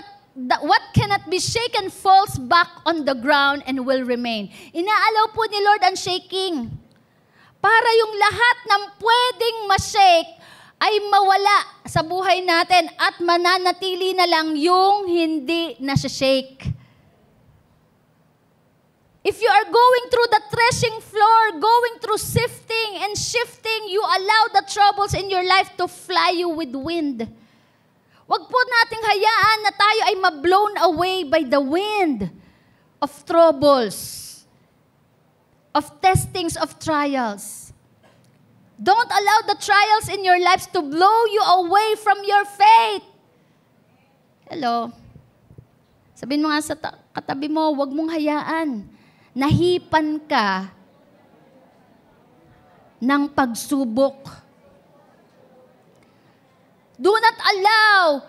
what cannot be shaken falls back on the ground and will remain. Inaalaw po ni Lord ang shaking. Para yung lahat ng pwedeng ma-shake ay mawala sa buhay natin at mananatili na lang yung hindi na-shake. If you are going through the threshing floor, going through sifting and shifting, you allow the troubles in your life to fly you with wind. Huwag po nating hayaan na tayo ay ma-blown away by the wind of troubles, of testings, of trials. Don't allow the trials in your lives to blow you away from your faith. Hello? Sabihin mo nga sa katabi mo, huwag mong hayaan. Nahipan ka ng pagsubok. Do not allow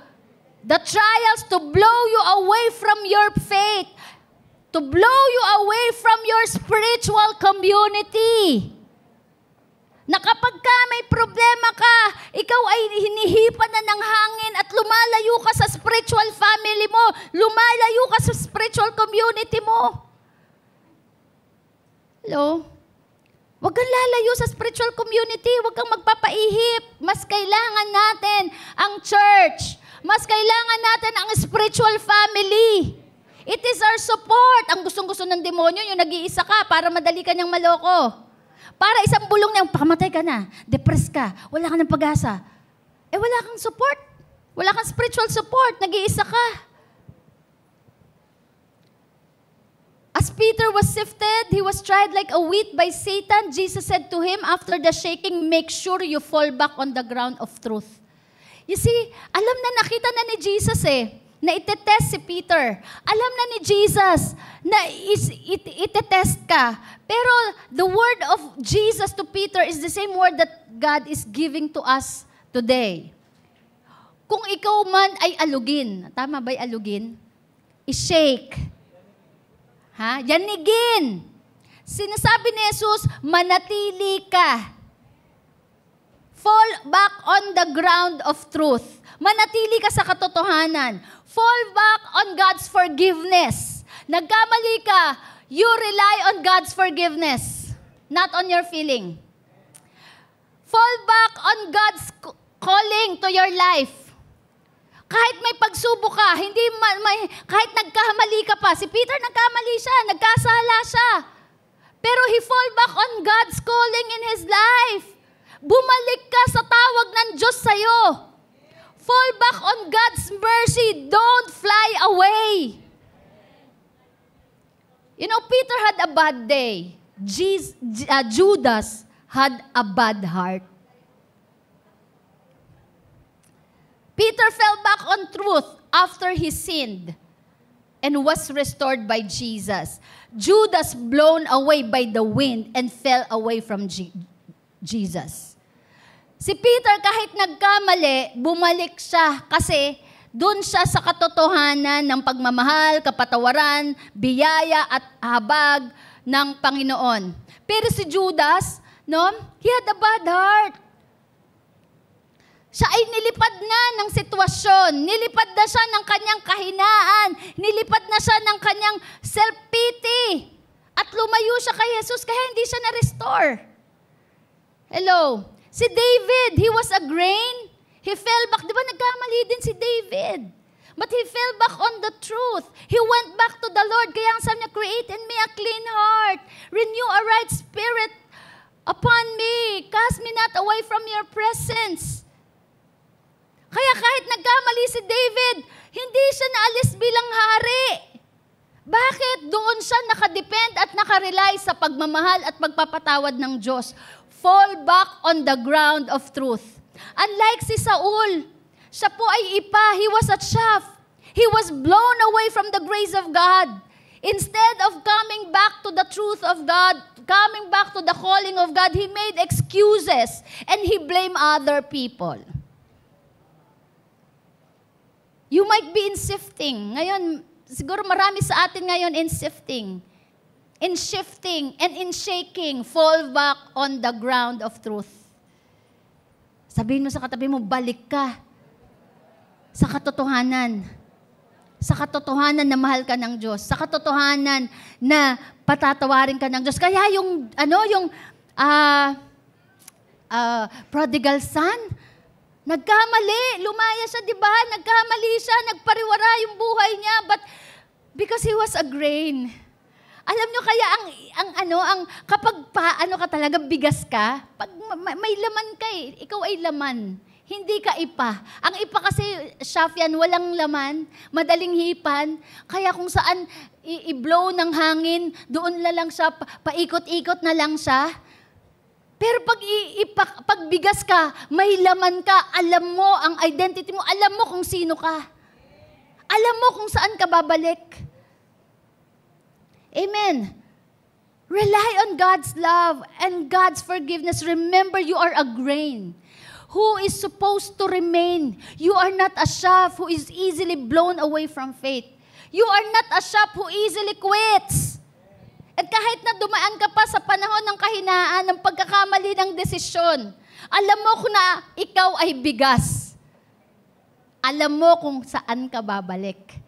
the trials to blow you away from your faith, to blow you away from your spiritual community. Na kapag ka may problema ka, ikaw ay hinihipan na ng hangin at lumalayo ka sa spiritual family mo, lumalayo ka sa spiritual community mo. Hello? Huwag kang lalayo sa spiritual community. Huwag kang magpapaihip. Mas kailangan natin ang church. Mas kailangan natin ang spiritual family. It is our support. Ang gustong-gusto ng demonyo, yung nag-iisa ka para madali ka niyang maloko. Para isang bulong niyang pakamatay ka na, depressed ka, wala ka ng pag-asa. Eh wala kang support. Wala kang spiritual support. Nag-iisa ka. As Peter was sifted, he was tried like a wheat by Satan. Jesus said to him, after the shaking, make sure you fall back on the ground of truth. You see, alam na nakita na ni Jesus na itetest si Peter. Alam na ni Jesus na itetest ka. Pero the word of Jesus to Peter is the same word that God is giving to us today. Kung ikaw man ay alugin, tama ba yung alugin? I-shake. Yanigin. Sinasabi ni Jesus, manatili ka. Fall back on the ground of truth. Manatili ka sa katotohanan. Fall back on God's forgiveness. Nagkamali ka, you rely on God's forgiveness, not on your feeling. Fall back on God's calling to your life. Kahit may pagsubok ka, kahit nagkamali ka pa, si Peter nagkamali siya, nagkasala siya. Pero he fall back on God's calling in his life. Bumalik ka sa tawag ng Diyos sa'yo. Fall back on God's mercy. Don't fly away. You know, Peter had a bad day. Judas had a bad heart. Peter fell back on truth after he sinned and was restored by Jesus. Judas blown away by the wind and fell away from Jesus. Si Peter kahit nagkamali, bumalik siya kasi doon siya sa katotohanan ng pagmamahal, kapatawaran, biyaya at habag ng Panginoon. Pero si Judas, he had a bad heart. Siya ay nilipad na ng sitwasyon. Nilipad na siya ng kanyang kahinaan. Nilipad na siya ng kanyang self-pity. At lumayo siya kay Jesus kaya hindi siya na-restore. Hello. Si David, he was a grain. He fell back. Di ba nagkamali din si David? But he fell back on the truth. He went back to the Lord. Kaya ang sabi niya, create in me a clean heart. Renew a right spirit upon me. Cast me not away from your presence. Kaya kahit nagkamali si David, hindi siya naalis bilang hari. Bakit? Doon siya nakadepend at nakarely sa pagmamahal at pagpapatawad ng Diyos. Fall back on the ground of truth. Unlike si Saul, siya po ay ipa. He was a chaff. He was blown away from the grace of God. Instead of coming back to the truth of God, coming back to the calling of God, he made excuses and he blamed other people. You might be in sifting. Ngayon, siguro marami sa atin ngayon in sifting. In shifting and in shaking, fall back on the ground of truth. Sabihin mo sa katabi mo, balik ka sa katotohanan. Sa katotohanan na mahal ka ng Diyos. Sa katotohanan na patatawarin ka ng Diyos. Kaya yung prodigal son, nagkamali, lumaya siya, di ba? Nagkamali siya, nagpariwara yung buhay niya, but because he was a grain. Alam nyo kaya kapag ka talaga, bigas ka, pag may laman ka ikaw ay laman. Hindi ka ipa. Ang ipa kasi, chaff yan, walang laman, madaling hipan, kaya kung saan i-blow ng hangin, doon na lang siya, paikot-ikot na lang siya. Pero pag bigas ka, may laman ka, alam mo ang identity mo, alam mo kung sino ka. Alam mo kung saan ka babalik. Amen. Rely on God's love and God's forgiveness. Remember, you are a grain who is supposed to remain. You are not a chaff who is easily blown away from faith. You are not a chaff who easily quits. At kahit na dumaan ka pa sa panahon ng kahinaan, ng pagkakamali ng desisyon, alam mo kung na ikaw ay bigas. Alam mo kung saan ka babalik.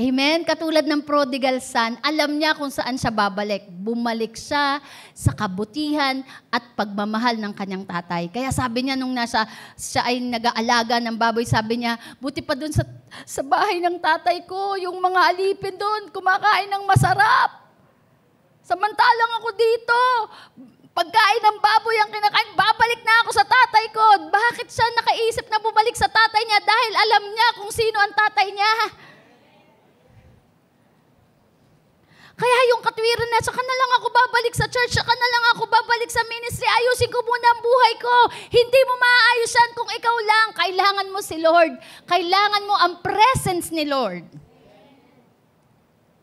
Amen? Katulad ng prodigal son, alam niya kung saan siya babalik. Bumalik siya sa kabutihan at pagmamahal ng kanyang tatay. Kaya sabi niya nung siya ay nag-aalaga ng baboy, sabi niya, buti pa dun sa bahay ng tatay ko, yung mga alipin dun, kumakain ng masarap. Samantalang ako dito, pagkain ng baboy ang kinakain, babalik na ako sa tatay ko. Bakit siya nakaisip na bumalik sa tatay niya? Dahil alam niya kung sino ang tatay niya. Kaya yung katwiran na, saka na lang ako babalik sa church, saka na lang ako babalik sa ministry, ayusin ko muna ang buhay ko. Hindi mo maaayos yan kung ikaw lang. Kailangan mo si Lord. Kailangan mo ang presence ni Lord.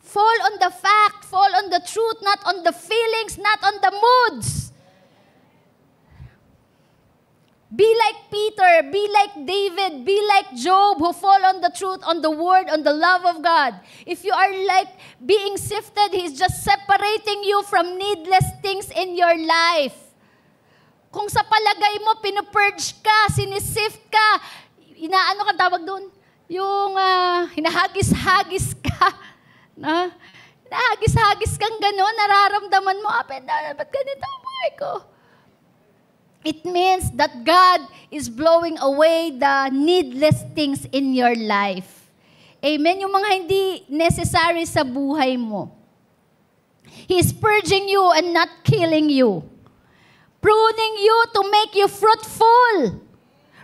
Fall on the fact, fall on the truth, not on the feelings, not on the moods. Be like Peter, be like David, be like Job who fall on the truth, on the word, on the love of God. If you are like being sifted, He's just separating you from needless things in your life. Kung sa palagay mo, pinupurge ka, sinisift ka, inaano ka tawag doon? Yung hinahagis-hagis ka. No? Hinahagis-hagis kang gano'n, nararamdaman mo, up and down, ba't ganito ang buhay ko? It means that God is blowing away the needless things in your life. Amen? Yung mga hindi necessary sa buhay mo. He is purging you and not killing you. Pruning you to make you fruitful.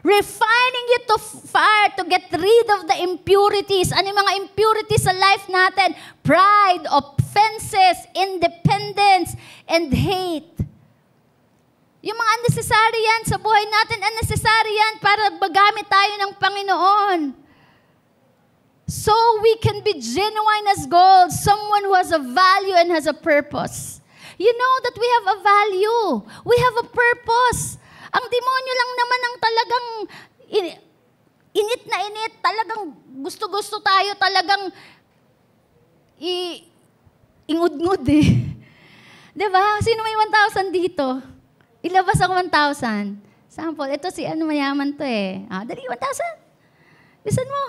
Refining you to fire to get rid of the impurities. Ano yung mga impurities sa life natin? Pride, offenses, independence, and hate. Yung mga unnecessary yan sa buhay natin, unnecessary yan para magamit tayo ng Panginoon. So we can be genuine as gold, someone who has a value and has a purpose. You know that we have a value. We have a purpose. Ang demonyo lang naman ang talagang init na init, talagang gusto-gusto tayo, talagang ingud-ngud eh. Diba? Sino may 1,000 dito? Ilabas ang 1,000. Sample, ito si ano mayaman to eh. Dali, 1,000. Bisan mo.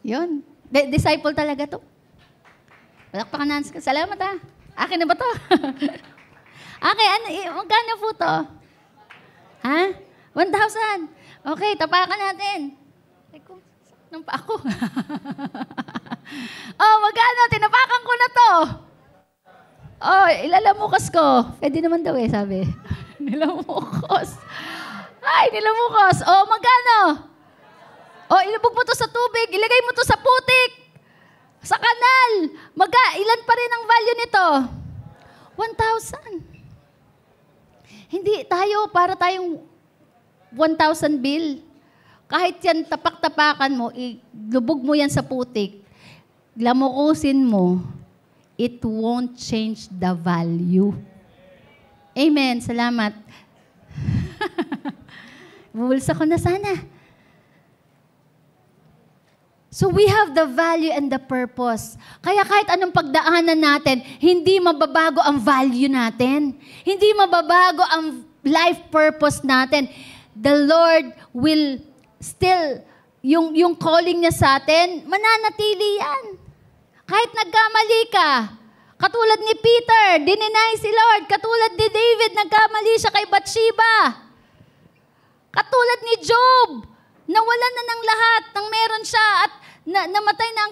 Yun. Disciple talaga to. Palakpakan na. Salamat ah. Akin na ba to? Okay, magkano po to? Ha? 1,000. Okay, tapakan natin. Nang pa ako. Magkano? Tinapakan ko na to. Ilalamukas ko. Pwede naman daw eh, sabi. Nilamukos. Ay, nilamukos. Magkano? Ilubog mo to sa tubig. Ilagay mo to sa putik. Sa kanal. Ilan pa rin ang value nito? 1,000. Hindi tayo, para tayong 1,000 bill. Kahit yan tapak-tapakan mo, ilubog mo yan sa putik, lamukusin mo, it won't change the value. Amen. Salamat. Bubulsa ko na sana. So we have the value and the purpose. Kaya kahit anong pagdaanan natin, hindi mababago ang value natin. Hindi mababago ang life purpose natin. The Lord will still, yung calling niya sa atin, mananatili yan. Kahit nagkamali ka, katulad ni Peter, dininay si Lord. Katulad ni David, nagkamali siya kay Bathsheba. Katulad ni Job, nawalan na ng lahat ng meron siya at namatay na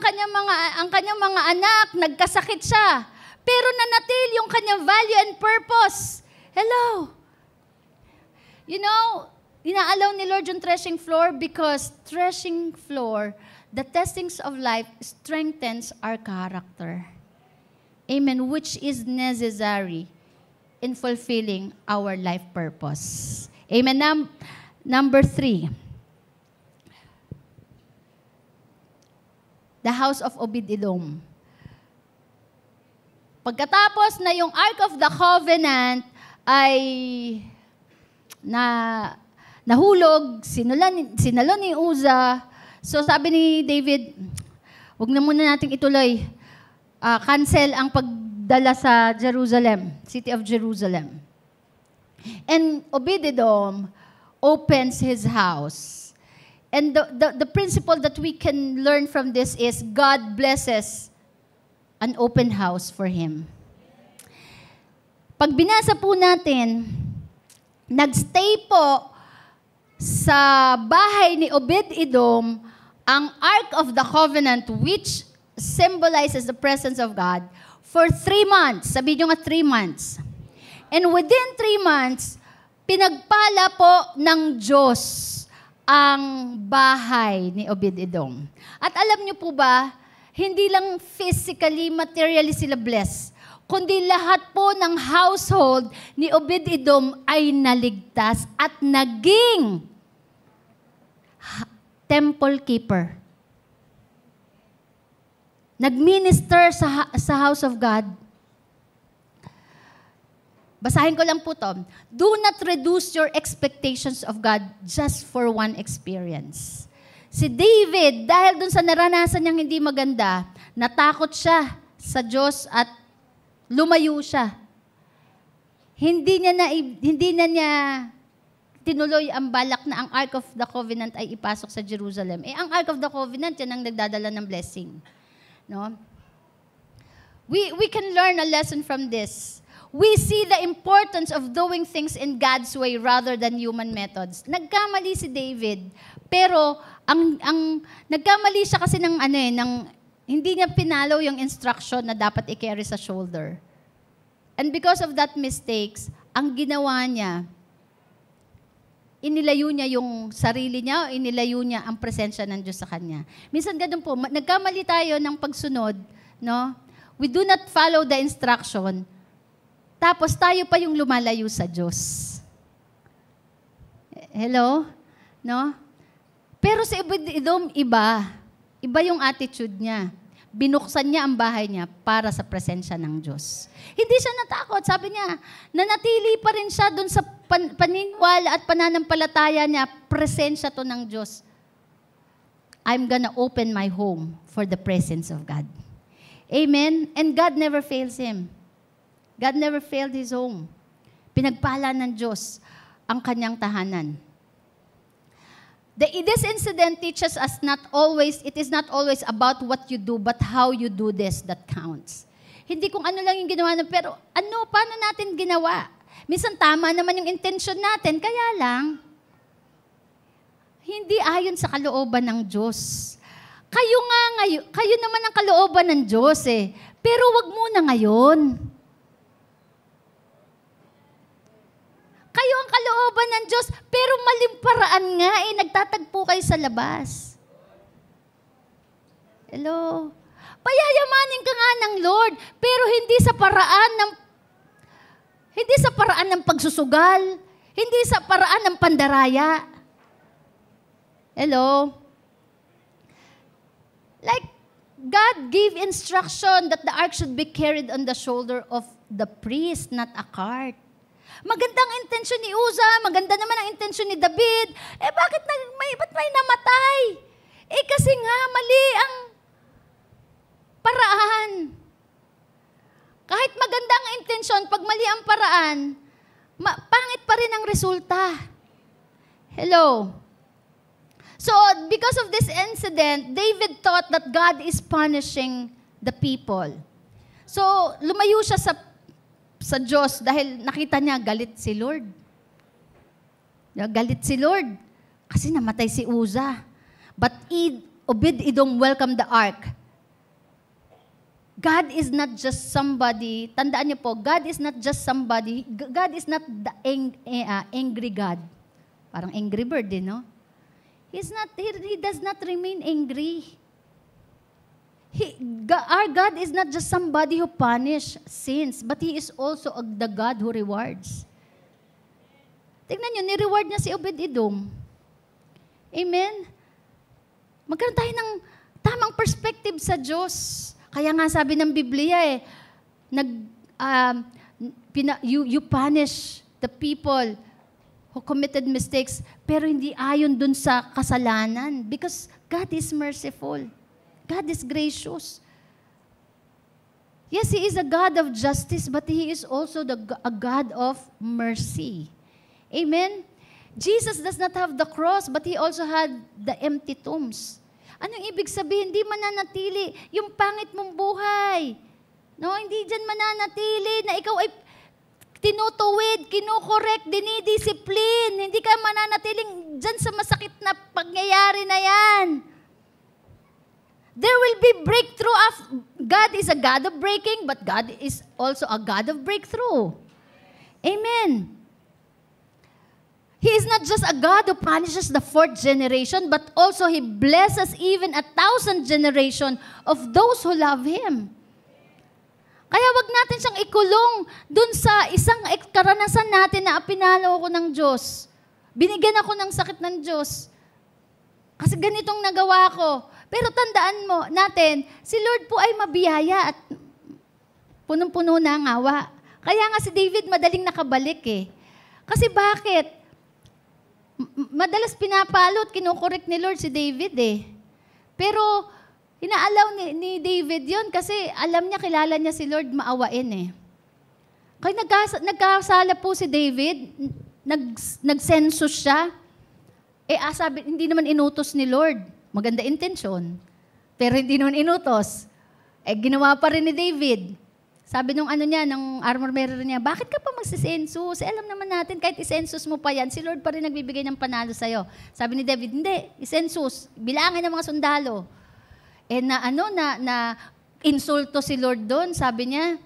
ang kanyang mga anak, nagkasakit siya. Pero nanatili yung kanyang value and purpose. Hello. You know, inaalaw ni Lord yung threshing floor because threshing floor, the testings of life strengthens our character. Amen. Which is necessary in fulfilling our life purpose. Amen. Number 3. The house of Obed-Edom. Pagkatapos na yung Ark of the Covenant ay nahulog, sinalo ni Uzzah. So sabi ni David, wag na muna nating ituloy. Cancel ang pagdala sa Jerusalem, city of Jerusalem. And Obed-Edom opens his house. And the principle that we can learn from this is God blesses an open house for him. Pag binasa po natin, nagstay po sa bahay ni Obed-Edom ang Ark of the Covenant, which symbolizes the presence of God, for 3 months. Sabi nyo nga 3 months. And within 3 months, pinagpala po ng Diyos ang bahay ni Obed-Edom. At alam niyo po ba, hindi lang physically, materially sila blessed, kundi lahat po ng household ni Obed-Edom ay naligtas at naging temple keeper. Nag-minister sa house of God. Basahin ko lang po to. Do not reduce your expectations of God just for one experience. Si David, dahil dun sa naranasan niyang hindi maganda, natakot siya sa Diyos at lumayo siya. Hindi na niya tinuloy ang balak na ang Ark of the Covenant ay ipasok sa Jerusalem. Ang Ark of the Covenant, yan ang nagdadala ng blessing. No? We can learn a lesson from this. We see the importance of doing things in God's way rather than human methods. Nagkamali si David, pero nagkamali siya kasi hindi niya pinalaw yung instruction na dapat i-carry sa shoulder. And because of that mistakes, ang ginawa niya, inilayo niya yung sarili niya, inilayo niya ang presensya ng Diyos sa kanya. Minsan ganun po, nagkamali tayo ng pagsunod, no? We do not follow the instruction, tapos tayo pa yung lumalayo sa Diyos. Hello? No? Pero si Obed-Edom, iba yung attitude niya. Binuksan niya ang bahay niya para sa presensya ng Diyos. Hindi siya natakot. Sabi niya, nanatili pa rin siya doon sa paniniwala at pananampalataya niya, presensya to ng Diyos. I'm gonna open my home for the presence of God. Amen? And God never fails him. God never failed his home. Pinagpala ng Diyos ang kanyang tahanan. This incident teaches us it is not always about what you do, but how you do this that counts. Hindi kung ano lang yung ginawa, pero paano natin ginawa? Minsan tama naman yung intention natin, kaya lang, hindi ayon sa kalooban ng Diyos. Kayo naman ang kalooban ng Diyos pero wag muna ngayon. Kayo ang kalooban ng Diyos, pero maling paraan nga nagtatagpo kayo sa labas. Hello? Payayamanin ka nga ng Lord, pero hindi sa paraan ng pagsusugal, hindi sa paraan ng pandaraya. Hello? Like, God gave instruction that the ark should be carried on the shoulder of the priest, not a cart. Magandang intensyon ni Uza, maganda naman ang intensyon ni David. Ba't may namatay? Kasi nga, mali ang paraan. Kahit maganda ang intensyon, pag mali ang paraan, pangit pa rin ang resulta. Hello? So, because of this incident, David thought that God is punishing the people. So, lumayo siya sa Diyos dahil nakita niya galit si Lord. Galit si Lord kasi namatay si Uza. But Obed-Edom welcomed the ark. God is not just somebody, tandaan niyo po, God is not just somebody, God is not the angry God. Parang angry bird no? He does not remain angry. Our God is not just somebody who punish sins, but He is also the God who rewards. Tingnan nyo, ni-reward niya si Obed-Edom. Amen? Magkaroon tayo ng tamang perspective sa Diyos. Kaya nga sabi ng Biblia you punish the people who committed mistakes, pero hindi ayon dun sa kasalanan. Because God is merciful. God is gracious. Yes, He is a God of justice, but He is also a God of mercy. Amen? Jesus does not have the cross, but He also had the empty tombs. Anong ibig sabihin? Hindi mananatili yung pangit mong buhay. No, hindi dyan mananatili na ikaw ay tinutuwid, kinukorek, dinidisiplin. Hindi ka mananatiling dyan sa masakit na pangyayari na yan. There will be breakthrough. God is a God of breaking, but God is also a God of breakthrough. Amen. He is not just a God who punishes the 4th generation, but also He blesses even 1,000 generation of those who love Him. Kaya wag natin siyang ikulong dun sa isang karanasan natin na pinalo ako ng Diyos. Binigyan ako ng sakit ng Diyos. Kasi ganitong nagawa ko. Pero tandaan mo natin, si Lord po ay mabiyaya at punong-puno na ang awa. Kaya nga si David madaling nakabalik Kasi bakit? Madalas pinapalo at kinukorek ni Lord si David Pero inaalaw ni David yon kasi alam niya, kilala niya si Lord maawain Kaya nagkasala po si David, nag-census siya. Sabi, hindi naman inutos ni Lord. Maganda intensyon. Pero hindi naman inutos. Ginawa pa rin ni David. Sabi nung ng armor bearer niya, bakit ka pa magsisensus? Alam naman natin, kahit isensus mo pa yan, si Lord pa rin nagbibigay ng panalo sa'yo. Sabi ni David, hindi, isensus. Bilangin ng mga sundalo. Na insulto si Lord doon. Sabi niya,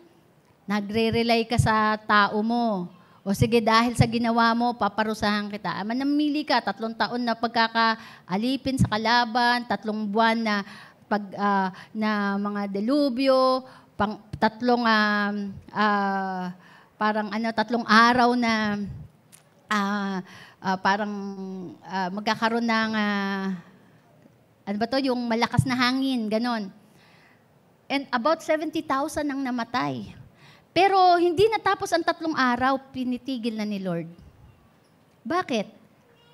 nagre-rely ka sa tao mo. O sige, dahil sa ginawa mo, paparusahan kita. Namili ka, 3 taon na pagkakaalipin sa kalaban, 3 buwan na mga delubyo, 3 araw na magkakaroon ng yung malakas na hangin, ganon. And about 70,000 ang namatay. Pero hindi natapos ang 3 araw, pinitigil na ni Lord. Bakit?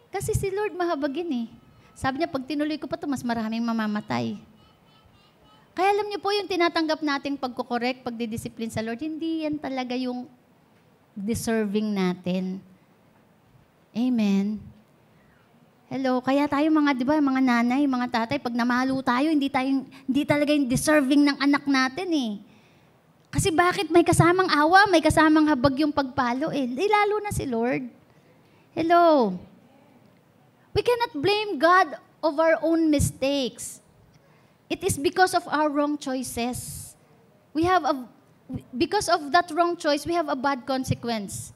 Kasi si Lord mahabagin eh. Sabi niya, pag tinuloy ko pa ito, mas maraming mamamatay. Kaya alam niyo po, yung tinatanggap nating pagkukorek, pagdidisiplin sa Lord, hindi yan talaga yung deserving natin. Amen. Hello, kaya tayo mga nanay, mga tatay, pag namalo tayo, hindi talaga yung deserving ng anak natin eh. Kasi bakit may kasamang awa, may kasamang habag yung pagpalo eh. Lalo na si Lord. Hello. We cannot blame God of our own mistakes. It is because of our wrong choices. Because of that wrong choice, we have a bad consequence.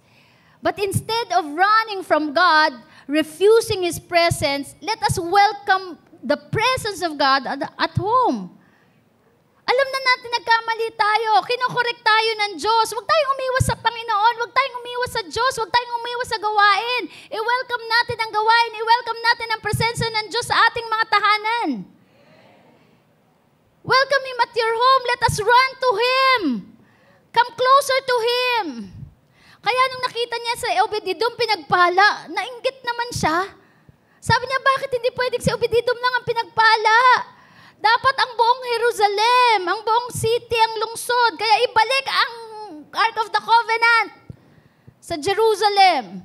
But instead of running from God, refusing His presence, let us welcome the presence of God at home. Alam na natin nagkamali tayo, kinokorek tayo ng Diyos. Huwag tayong umiwas sa Panginoon, huwag tayong umiwas sa Diyos, huwag tayong umiwas sa gawain. I-welcome natin ang gawain, i-welcome natin ang presensya ng Diyos sa ating mga tahanan. Welcome Him at your home, let us run to Him. Come closer to Him. Kaya nung nakita niya sa Obed-Edom pinagpala, nainggit naman siya. Sabi niya, bakit hindi pwedeng si Obed-Edom lang ang pinagpala? Dapat ang buong Jerusalem, ang buong city, ang lungsod. Kaya ibalik ang Ark of the Covenant sa Jerusalem.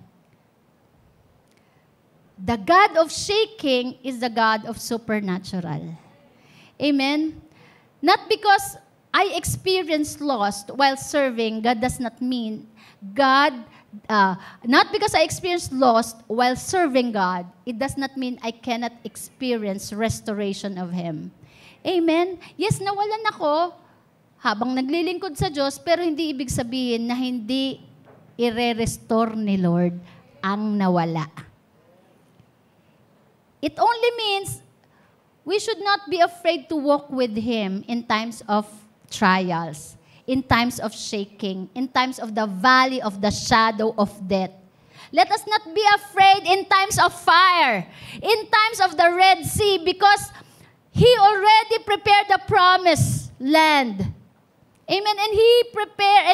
The God of shaking is the God of supernatural. Amen? Not because I experienced loss while serving, God does not mean not because I experienced loss while serving God, it does not mean I cannot experience restoration of Him. Amen? Yes, nawalan ako habang naglilingkod sa Diyos, pero hindi ibig sabihin na hindi i-restore ni Lord ang nawala. It only means we should not be afraid to walk with Him in times of trials, in times of shaking, in times of the valley of the shadow of death. Let us not be afraid in times of fire, in times of the Red Sea, because He already prepared the promised land. Amen. And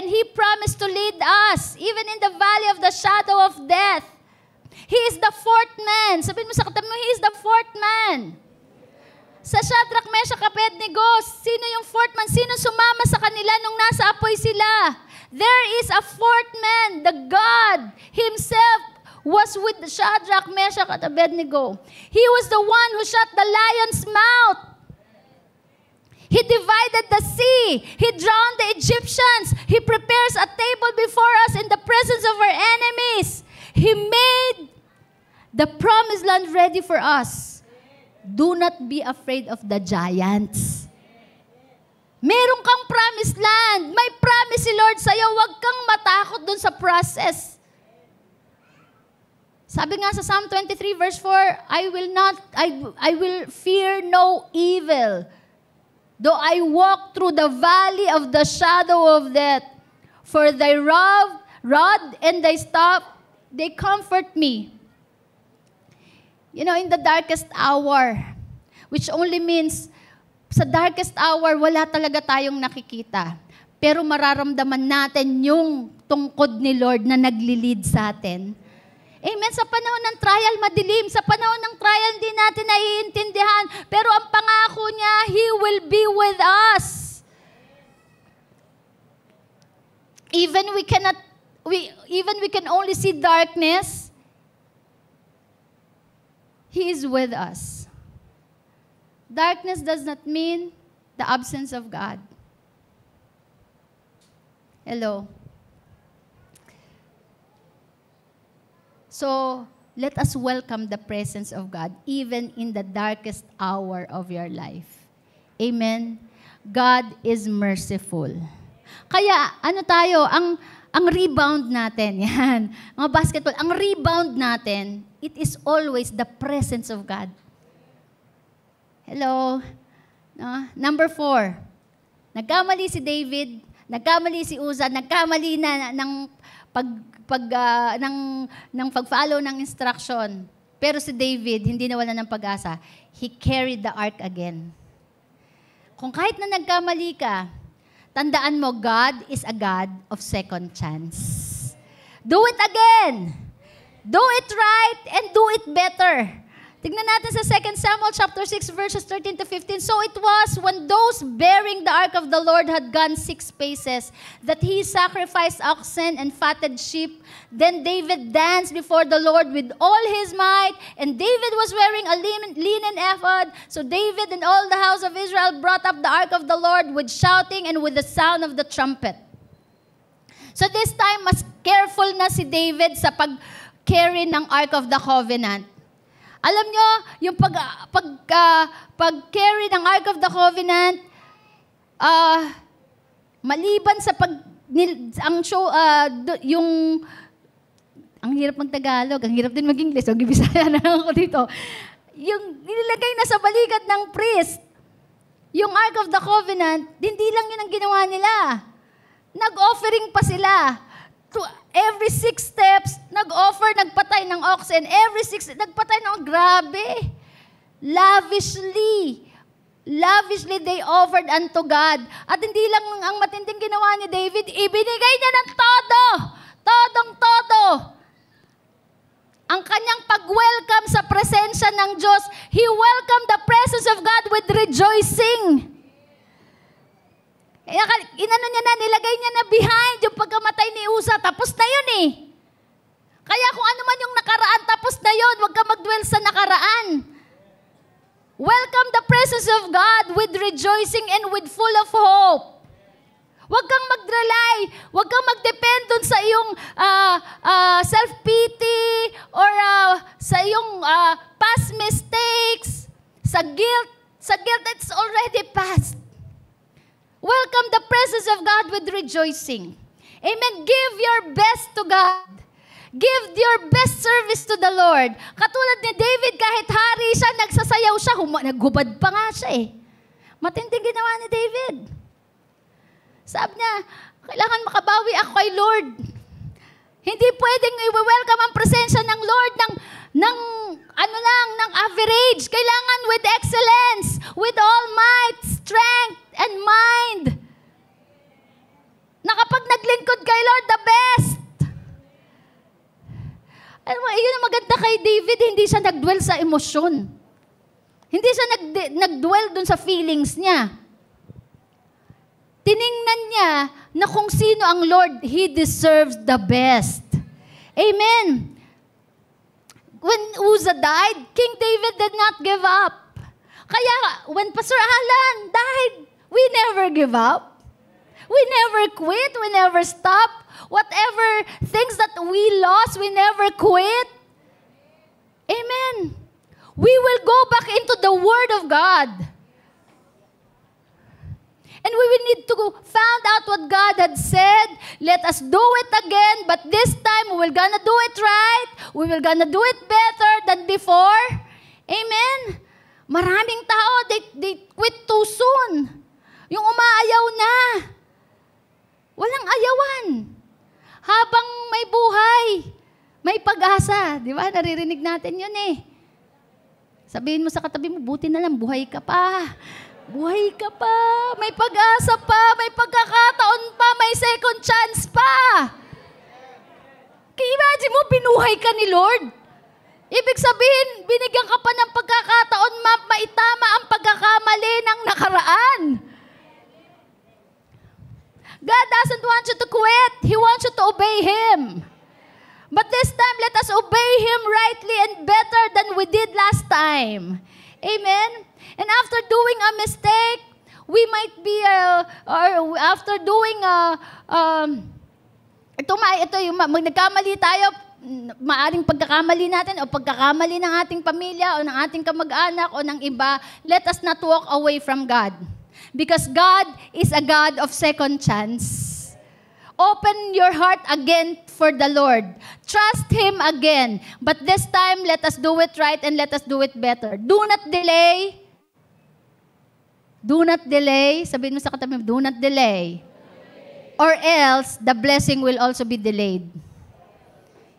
He promised to lead us, even in the valley of the shadow of death. He is the 4th man. Sabihin mo sa katabi mo, He is the 4th man. Sa Shadrach, Meshach, Abednego, sino yung 4th man? Sino sumama sa kanila nung nasa apoy sila? There is a 4th man, the God Himself was with Shadrach, Meshach, at Abednego. He was the one who shut the lion's mouth. He divided the sea. He drowned the Egyptians. He prepares a table before us in the presence of our enemies. He made the promised land ready for us. Do not be afraid of the giants. Meron kang promised land. May promise si Lord sa'yo. Huwag kang matakot dun sa process. Sabi nga sa Psalm 23 verse 4, I will fear no evil. Though I walk through the valley of the shadow of death, for thy rod and thy staff, they comfort me. You know, in the darkest hour, which only means, sa darkest hour, wala talaga tayong nakikita. Pero mararamdaman natin yung tungkod ni Lord na nagli-lead sa atin. Amen. Sa panahon ng trial, madilim. Sa panahon ng trial, hindi natin naiintindihan. Pero ang pangako niya, He will be with us. even we can only see darkness, He is with us. Darkness does not mean the absence of God. Hello. So, let us welcome the presence of God even in the darkest hour of your life. Amen. God is merciful. Kaya, ang rebound natin, yan, mga basketball, ang rebound natin, it is always the presence of God. Hello? No? Number 4, nagkamali si David, nagkamali si Uzzah, nagkamali na ng pag-follow ng instruction. Pero si David, hindi nawala ng pag-asa. He carried the ark again. Kung kahit na nagkamali ka, tandaan mo, God is a God of second chance. Do it again. Do it right and do it better. Tignan natin sa 2 Samuel chapter 6 verses 13 to 15. So it was when those bearing the ark of the Lord had gone 6 paces that he sacrificed oxen and fatted sheep. Then David danced before the Lord with all his might, and David was wearing a linen ephod. So David and all the house of Israel brought up the ark of the Lord with shouting and with the sound of the trumpet. So this time, mas careful na si David sa pag-carry ng Ark of the Covenant. Alam nyo, yung pag-carry ng Ark of the Covenant, maliban sa ang hirap mag-Tagalog, ang hirap din mag-English, so Bisaya na lang ako dito. Yung nilagay na sa balikat ng priest, yung Ark of the Covenant, hindi lang yun ang ginawa nila. Nag-offering pa sila. Every 6 steps, nag-offer, nagpatay ng oxen. Every 6, nagpatay ng, grabe. Lavishly they offered unto God. At hindi lang ang matinding ginawa ni David, ibinigay niya ng todo. Todong-todo. Ang kanyang pag-welcome sa presensya ng Diyos, He welcomed the presence of God with rejoicing. Inano niya na, nilagay niya na behind yung pagkamatay ni Uzzah. Tapos na yun eh. Kaya kung ano man yung nakaraan, tapos na yun. Huwag ka mag-dwell sa nakaraan. Welcome the presence of God with rejoicing and with full of hope. Huwag kang mag-rely. Huwag kang mag-depend dun sa iyong self-pity or sa iyong past mistakes, sa guilt. Sa guilt that's already past. Welcome the presence of God with rejoicing. Amen. Give your best to God. Give your best service to the Lord. Katulad ni David, kahit hari siya, nagsasayaw siya, naghubad pa nga siya eh. Matinding ginawa ni David. Sabi niya, kailangan makabawi ako kay Lord. Hindi pwedeng i-welcome ang presensya ng Lord ng average. Kailangan with excellence, with all might, strength, and mind. Na kapag naglingkod kay Lord, the best. Ano mo, yun ang maganda kay David, hindi siya nagdwell sa emosyon. Hindi siya nagdwell dun sa feelings niya. Tiningnan niya na kung sino ang Lord, He deserves the best. Amen. When Uzzah died, King David did not give up. Kaya when Pastor Alan died, we never give up. We never quit. We never stop. Whatever things that we lost, we never quit. Amen. We will go back into the Word of God. And we will need to find out what God had said. Let us do it again, but this time we're gonna do it right. We will gonna do it better than before. Amen. Maraming tao, they quit too soon. Yung umaayaw na. Walang ayawan. Habang may buhay, may pag-asa. Di ba? Naririnig natin yun eh. Sabihin mo sa katabi mo, buti na lang, buhay ka pa. Buhay ka pa. May pag-asa pa. May pagkakataon pa. May second chance pa. Kaya imagine mo, binuhay ka ni Lord. Ibig sabihin, binigyan ka pa ng pagkakataon maitama ang pagkakamali ng nakaraan. God doesn't want you to quit. He Him. But this time, let us obey Him rightly and better than we did last time. Amen? And after doing a mistake, we might be, or after doing nagkamali tayo, maaring pagkakamali natin o pagkakamali ng ating pamilya o ng ating kamag-anak o ng iba, let us not walk away from God. Because God is a God of second chance. Open your heart again for the Lord. Trust Him again. But this time, let us do it right and let us do it better. Do not delay. Do not delay. Sabihin mo sa katabi mo, do not delay. Or else, the blessing will also be delayed.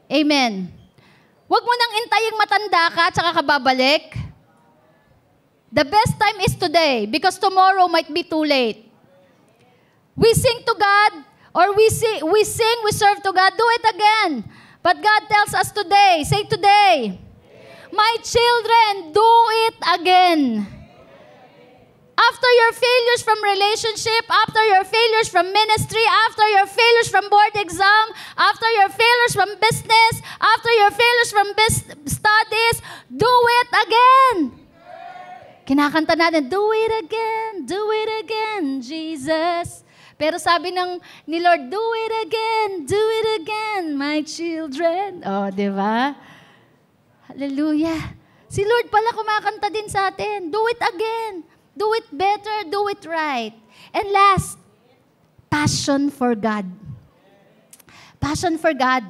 Amen. Huwag mo nang intaying matanda ka, tsaka ka babalik. The best time is today because tomorrow might be too late. We sing to God, or we serve to God, do it again. But God tells us today, say today, my children, do it again. After your failures from relationship, after your failures from ministry, after your failures from board exam, after your failures from business, after your failures from studies, do it again. Kinakanta natin, do it again, Jesus. Pero sabi ni Lord, do it again, my children. Oh, di ba? Hallelujah. Si Lord pala kumakanta din sa atin. Do it again. Do it better, do it right. And last, passion for God. Passion for God.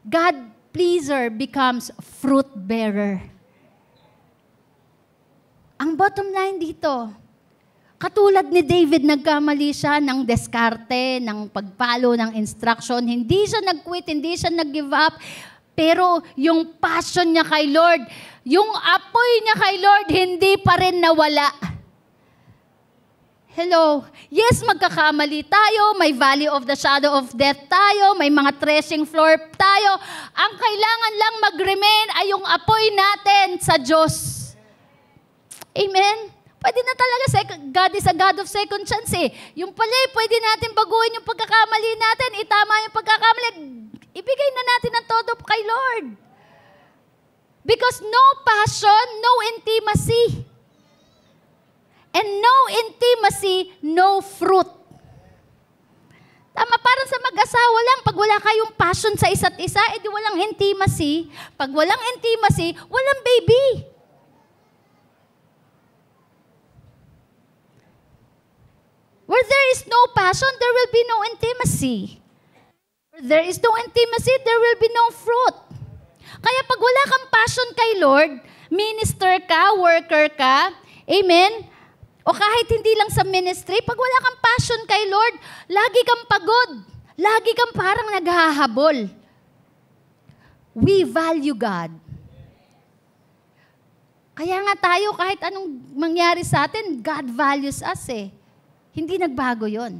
God pleaser becomes fruit bearer. Ang bottom line dito, katulad ni David, nagkamali siya ng diskarte, ng pagpalo ng instruction. Hindi siya nag-quit, hindi siya nag-give up. Pero yung passion niya kay Lord, yung apoy niya kay Lord, hindi pa rin nawala. Hello. Yes, magkakamali tayo. May valley of the shadow of death tayo. May mga threshing floor tayo. Ang kailangan lang mag-remain ay yung apoy natin sa Diyos. Amen? Pwede na talaga, God is a God of second chance eh. Yung pala, pwede natin baguhin yung pagkakamali natin, itama yung pagkakamali, ibigay na natin ang todo kay Lord. Because no passion, no intimacy. And no intimacy, no fruit. Tama, parang sa mag-asawa lang, pag wala kayong passion sa isa't isa, edi walang intimacy. Pag walang intimacy, walang baby. Where there is no passion, there will be no intimacy. Where there is no intimacy, there will be no fruit. Kaya pag wala kang passion kay Lord, minister ka, worker ka, amen? O kahit hindi lang sa ministry, pag wala kang passion kay Lord, lagi kang pagod. Lagi kang parang naghahabol. We value God. Kaya nga tayo, kahit anong mangyari sa atin, God values us eh. Hindi nagbago yon.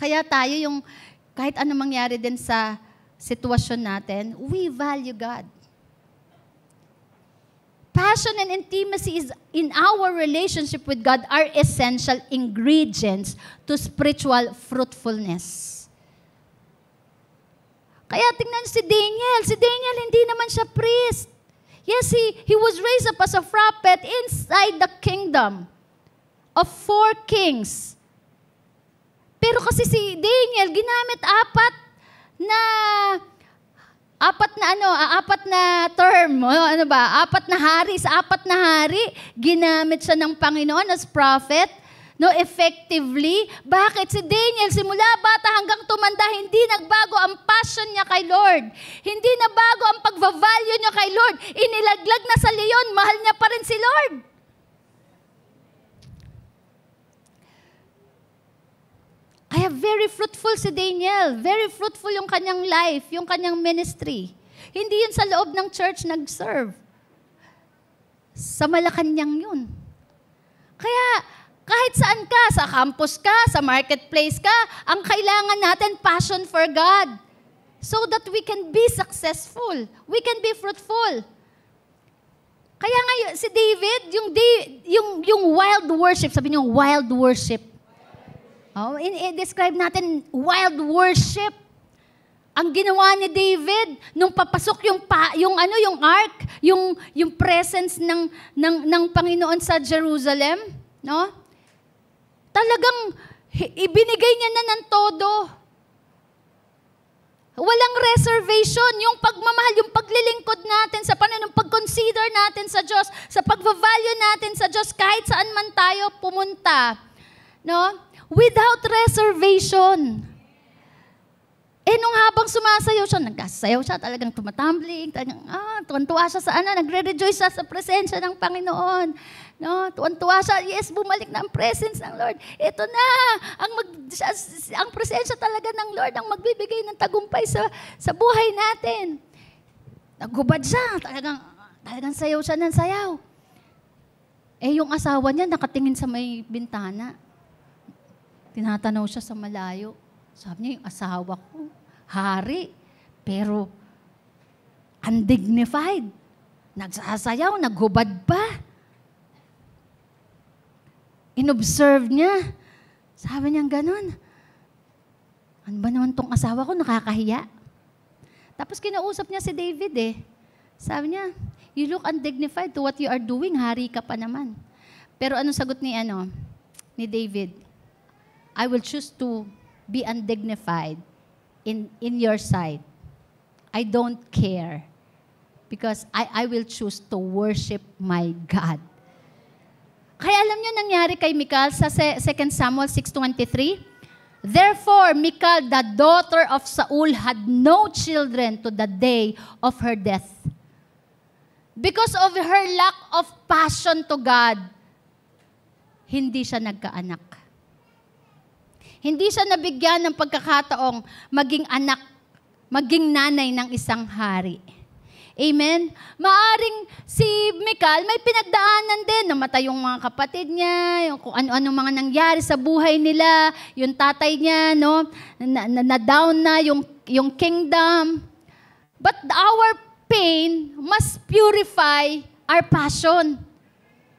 Kaya tayo yung, kahit anong mangyari din sa sitwasyon natin, we value God. Passion and intimacy is in our relationship with God are essential ingredients to spiritual fruitfulness. Kaya tingnan si Daniel. Si Daniel, hindi naman siya priest. Yes, he was raised up as a prophet inside the kingdom of 4 kings. Pero kasi si Daniel, ginamit apat na term, apat na hari, sa apat na hari, ginamit siya ng Panginoon as prophet, effectively. Bakit? Si Daniel, simula bata hanggang tumanda, hindi nagbago ang passion niya kay Lord. Hindi nabago ang pagvavalue niya kay Lord. Inilaglag na sa leon, mahal niya pa rin si Lord. Kaya very fruitful si Daniel. Very fruitful yung kanyang life, yung kanyang ministry. Hindi yun sa loob ng church nag-serve. Sa Malacanang yun. Kaya kahit saan ka, sa campus ka, sa marketplace ka, ang kailangan natin passion for God. So that we can be successful. We can be fruitful. Kaya nga si David, yung wild worship, sabi niyo wild worship. I-describe natin wild worship. Ang ginawa ni David nung papasok yung ark, yung presence ng Panginoon sa Jerusalem, no? Talagang ibinigay niya na ng todo. Walang reservation. Yung pagmamahal, yung paglilingkod natin sa Panginoon, pag-consider natin sa Diyos, sa pag-value natin sa Diyos, kahit saan man tayo pumunta, no? Without reservation. Nung habang sumasayaw siya, nagsasayaw siya, talagang tumatumbling, talagang, tuwan-tuwa siya sa nagre-rejoice siya sa presensya ng Panginoon. No, tuwan-tuwa siya, yes, bumalik na ang presence ng Lord. Ito na, ang presensya talaga ng Lord ang magbibigay ng tagumpay sa buhay natin. Naghubad siya, talagang sayaw siya ng sayaw. Yung asawa niya nakatingin sa may bintana. Tinatanaw siya sa malayo. Sabi niya, yung asawa ko, hari, pero undignified. Nagsasayaw, naghubad pa. Inobserve niya. Sabi niya ganun. Ano ba naman tong asawa ko, nakakahiya? Tapos kinausap niya si David Sabi niya, you look undignified to what you are doing, hari ka pa naman. Pero anong sagot ni David? I will choose to be undignified in your sight. I don't care because I will choose to worship my God. Kaya alam niyo nangyari kay Michal sa 2 Samuel 6:23? Therefore, Michal, the daughter of Saul, had no children to the day of her death. Because of her lack of passion to God, hindi siya nagkaanak. Hindi siya nabigyan ng pagkakataong maging anak, maging nanay ng isang hari. Amen? Maaring si Michal may pinagdaanan din. Namatay yung mga kapatid niya, yung kung ano-ano mga nangyari sa buhay nila, yung tatay niya, no? Na-down na yung kingdom. But our pain must purify our passion.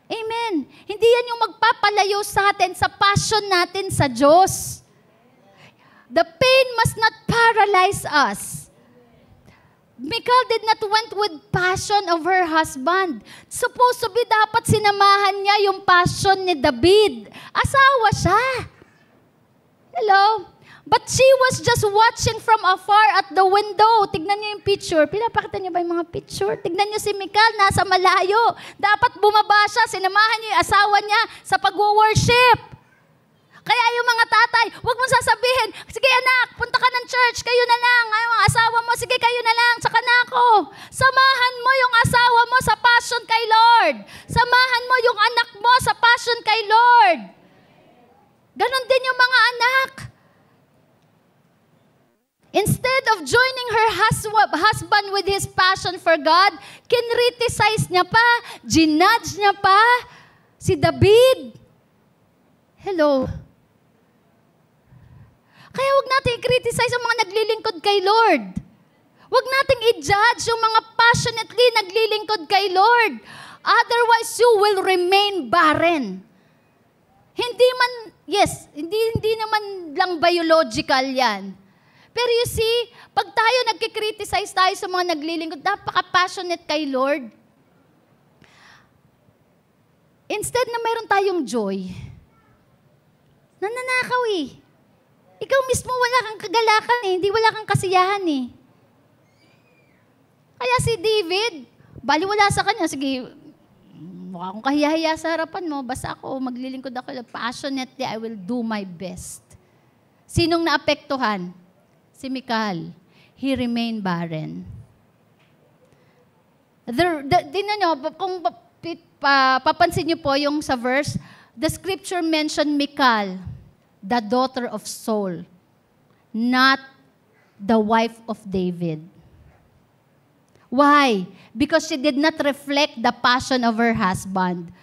Amen. Hindi yan yung magpapalayo sa atin sa passion natin sa Diyos. The pain must not paralyze us. Michal did not went with passion of her husband. Supposed to be dapat sinamahan niya yung passion ni David. Asawa siya. Hello? But she was just watching from afar at the window. Tignan niyo yung picture. Pinapakita niyo ba yung mga picture? Tignan niyo si Michal, nasa malayo. Dapat bumaba siya, sinamahan niyo yung asawa niya sa pag-worship. Kaya yung mga tatay, huwag mong sasabihin, sige anak, punta ka ng church, kayo na lang. Ay, mga asawa mo, sige kayo na lang, saka na ako. Samahan mo yung asawa mo sa passion kay Lord. Samahan mo yung anak mo sa passion kay Lord. Ganon din yung mga anak. Instead of joining her husband with his passion for God, kinriticize niya pa, ginudge niya pa si David. Hello. Kaya huwag natin i-criticize ang mga naglilingkod kay Lord. Huwag natin i-judge yung mga passionately naglilingkod kay Lord. Otherwise, you will remain barren. Hindi naman lang biological yan. Pero you see, pag tayo nagkikriticize tayo sa mga naglilingkod, napaka-passionate kay Lord. Instead na mayroon tayong joy, nananakaw Ikaw mismo wala kang kagalakan hindi wala kang kasiyahan Kaya si David, baliwala sa kanya, sige, mukha akong kahiya-hiya sa harapan mo, basta ako, maglilingkod ako, passionately, I will do my best. Sinong naapektuhan? Si Michal. He remained barren. Tingnan nyo, kung papansin nyo po yung sa verse, the scripture mentioned Michal, the daughter of Saul, not the wife of David. Why? Because she did not reflect the passion of her husband.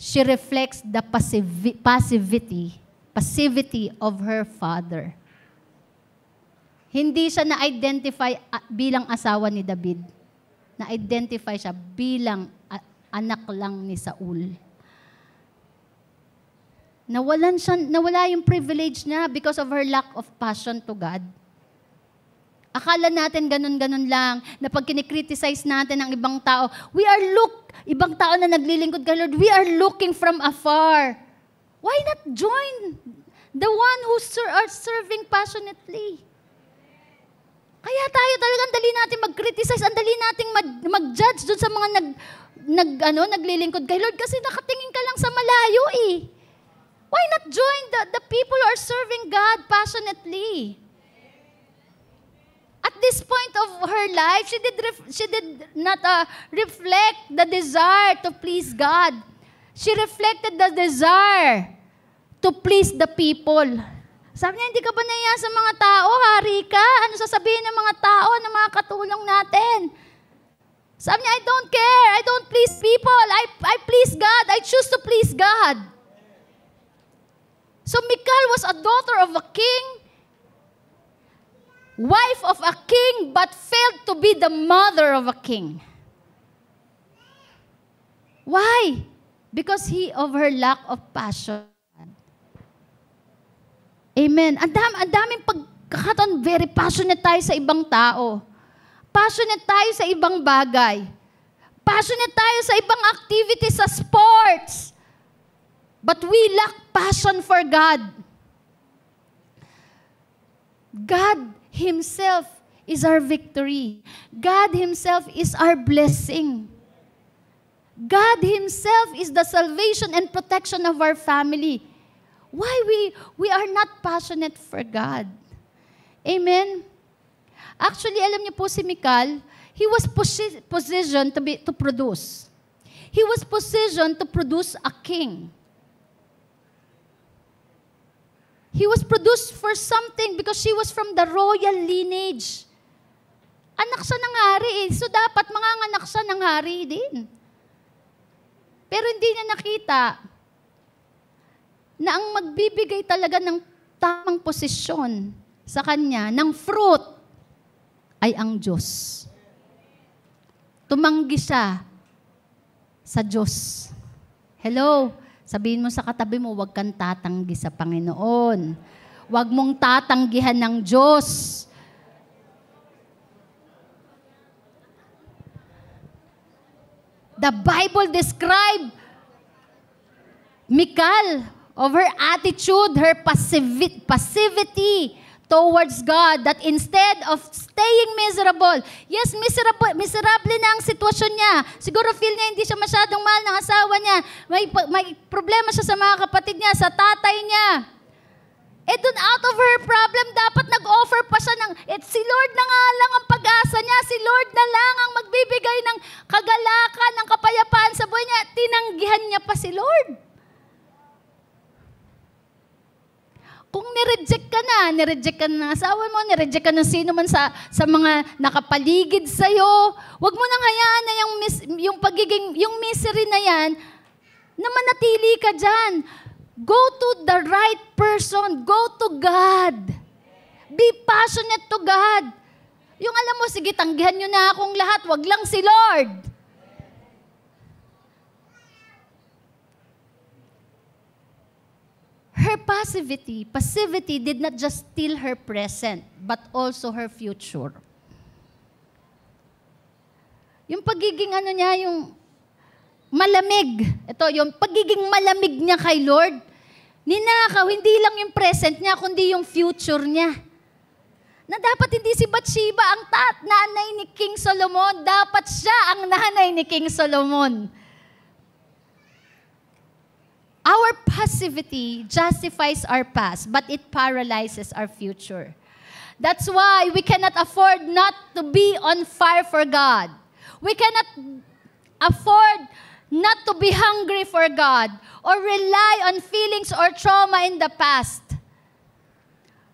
She reflects the passivity of her father. Hindi siya na-identify bilang asawa ni David. Na-identify siya bilang anak lang ni Saul. Nawala yung privilege niya because of her lack of passion to God. Akala natin ganun-ganun lang, na pag kinikriticize natin ang ibang tao, ibang tao na naglilingkod kay Lord, we are looking from afar. Why not join the one who are serving passionately? Kaya tayo talagang dali natin mag-criticize, ang dali nating mag-judge dun sa mga naglilingkod kay Lord kasi nakatingin ka lang sa malayo eh. Why not join the people who are serving God passionately? At this point of her life, she did not reflect the desire to please God. She reflected the desire to please the people. Sabi niya, hindi ka ba nahiya sa mga tao? Hari ka? Ano sasabihin ng mga tao na mga katulong natin? Sabi niya, I don't care. I don't please people. I please God. I choose to please God. So Michal was a daughter of a king, wife of a king, but failed to be the mother of a king. Why? Because of her lack of passion. Amen. Ang daming pagkakataon, very passionate tayo sa ibang tao. Passionate tayo sa ibang bagay. Passionate tayo sa ibang activities, sa sports. But we lack passion for God. God Himself is our victory. God Himself is our blessing. God Himself is the salvation and protection of our family. Why we are not passionate for God? Amen? Actually, alam niyo po si Michal, he was positioned to produce. He was positioned to produce a king. He was produced for something because she was from the royal lineage. Anak siya ng hari eh. So dapat manganganak siya ng hari din. Pero hindi niya nakita na ang magbibigay talaga ng tamang posisyon sa kanya, ng fruit, ay ang Diyos. Tumanggi siya sa Diyos. Hello? Sabihin mo sa katabi mo, huwag kang tatanggi sa Panginoon. Huwag mong tatanggihan ng Diyos. The Bible described Michal of her attitude, her passivity towards God, that instead of staying miserable, yes, miserable na ang sitwasyon niya. Siguro feel niya hindi siya masyadong mahal ng asawa niya. May problema siya sa mga kapatid niya, sa tatay niya. Eh dun out of her problem, dapat nag-offer pa siya ng, si Lord na nga lang ang pag-asa niya, si Lord na lang ang magbibigay ng kagalakan, ng kapayapaan sa buhay niya. Tinanggihan niya pa si Lord. Kung nireject ka na ng asawa mo, nireject ka ng sino man sa mga nakapaligid sa'yo, huwag mo nang hayaan na yung misery na yan, na manatili ka dyan. Go to the right person. Go to God. Be passionate to God. Yung alam mo, sige, tanggihan nyo na akong lahat, wag lang si Lord. Her passivity did not just steal her present, but also her future. Yung pagiging yung malamig, yung pagiging malamig niya kay Lord, ninakaw, hindi lang yung present niya, kundi yung future niya. Na dapat hindi si Bathsheba ang nanay ni King Solomon, dapat siya ang nanay ni King Solomon. Our passivity justifies our past, but it paralyzes our future. That's why we cannot afford not to be on fire for God. We cannot afford not to be hungry for God or rely on feelings or trauma in the past.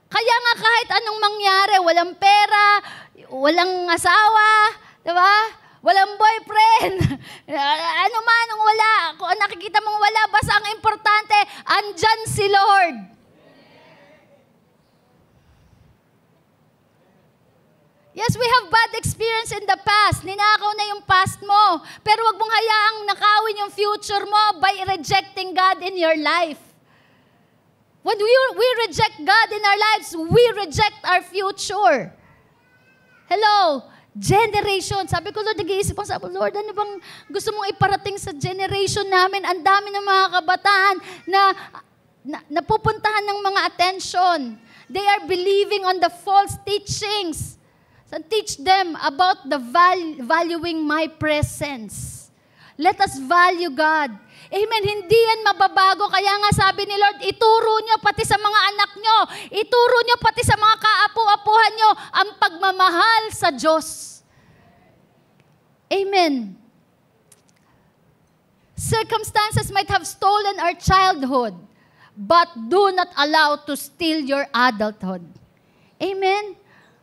Kaya nga kahit anong mangyari, walang pera, walang asawa, di ba? Walang boyfriend. Ano man ang wala, kung nakikita mong wala, basta ang importante, andyan si Lord. Yes, we have bad experience in the past. Ninakaw na yung past mo. Pero wag mong hayaang nakawin yung future mo by rejecting God in your life. When we reject God in our lives, we reject our future. Hello, generation. Sabi ko, Lord, nag-iisip ako, sabi ko, Lord, ano bang gusto mong iparating sa generation namin? Ang dami ng mga kabataan na napupuntahan ng mga attention. They are believing on the false teachings. So teach them about the valuing my presence. Let us value God. Amen. Hindi yan mababago. Kaya nga sabi ni Lord, ituro nyo pati sa mga anak nyo. Ituro nyo pati sa mga kaapu-apuhan nyo ang pagmamahal sa Diyos. Amen. Circumstances might have stolen our childhood, but do not allow to steal your adulthood. Amen.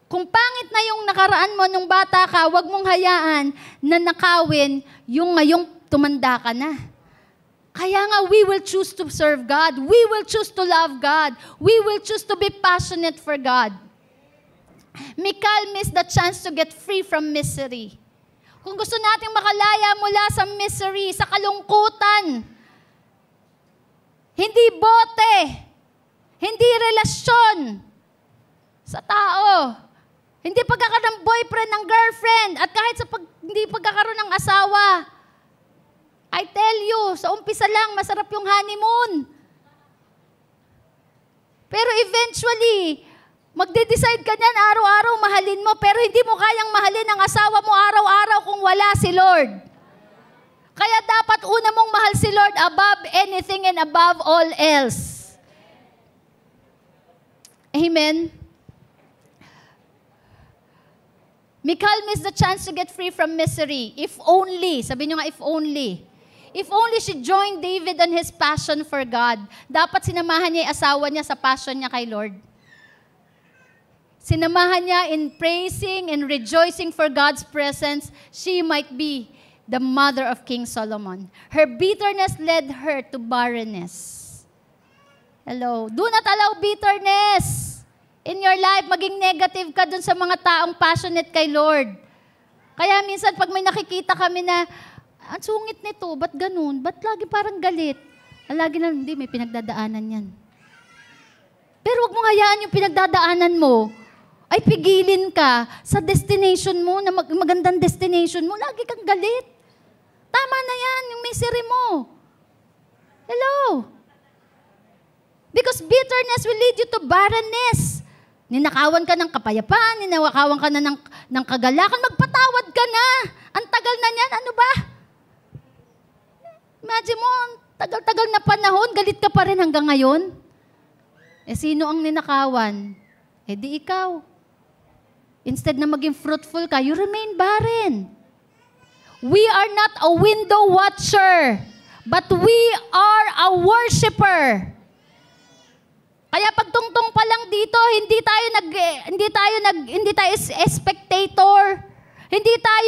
Kung pangit na yung nakaraan mo nung bata ka, huwag mong hayaan na nakawin yung ngayong tumanda ka na. Kaya nga, we will choose to serve God. We will choose to love God. We will choose to be passionate for God. Michal missed the chance to get free from misery. Kung gusto nating makalaya mula sa misery, sa kalungkutan, hindi bote, hindi relasyon sa tao, hindi pagkakaroon ng boyfriend, ng girlfriend, at kahit sa hindi pagkakaroon ng asawa, I tell you, sa umpisa lang, masarap yung honeymoon. Pero eventually, magde-decide ka niyan, araw-araw mahalin mo, pero hindi mo kayang mahalin ang asawa mo araw-araw kung wala si Lord. Kaya dapat una mong mahal si Lord above anything and above all else. Amen? Michal missed the chance to get free from misery. If only, sabi nyo nga, if only. If only she joined David on his passion for God. Dapat sinamahan niya yung asawa niya sa passion niya kay Lord. Sinamahan niya in praising and rejoicing for God's presence. She might be the mother of King Solomon. Her bitterness led her to barrenness. Hello. Do not allow bitterness in your life. Maging negative ka dun sa mga taong passionate kay Lord. Kaya minsan pag may nakikita kami na, ang sungit nito, ba't ganun? Ba't lagi parang galit? Lagi na, hindi, may pinagdadaanan yan. Pero huwag mong hayaan yung pinagdadaanan mo, ay pigilin ka sa destination mo, na magandang destination mo, lagi kang galit. Tama na yan, yung misery mo. Hello? Because bitterness will lead you to barrenness. Ninakawan ka ng kapayapaan, ninakawan ka na ng kagalakan, magpatawad ka na. Ang tagal na niyan, ano ba? Imagine mo, tagal-tagal na panahon, galit ka pa rin hanggang ngayon. Eh, sino ang ninakawan? Eh, di ikaw. Instead na maging fruitful ka, you remain barren. We are not a window watcher, but we are a worshiper. Kaya pagtungtong pa lang dito, hindi tayo spectator. Hindi tayo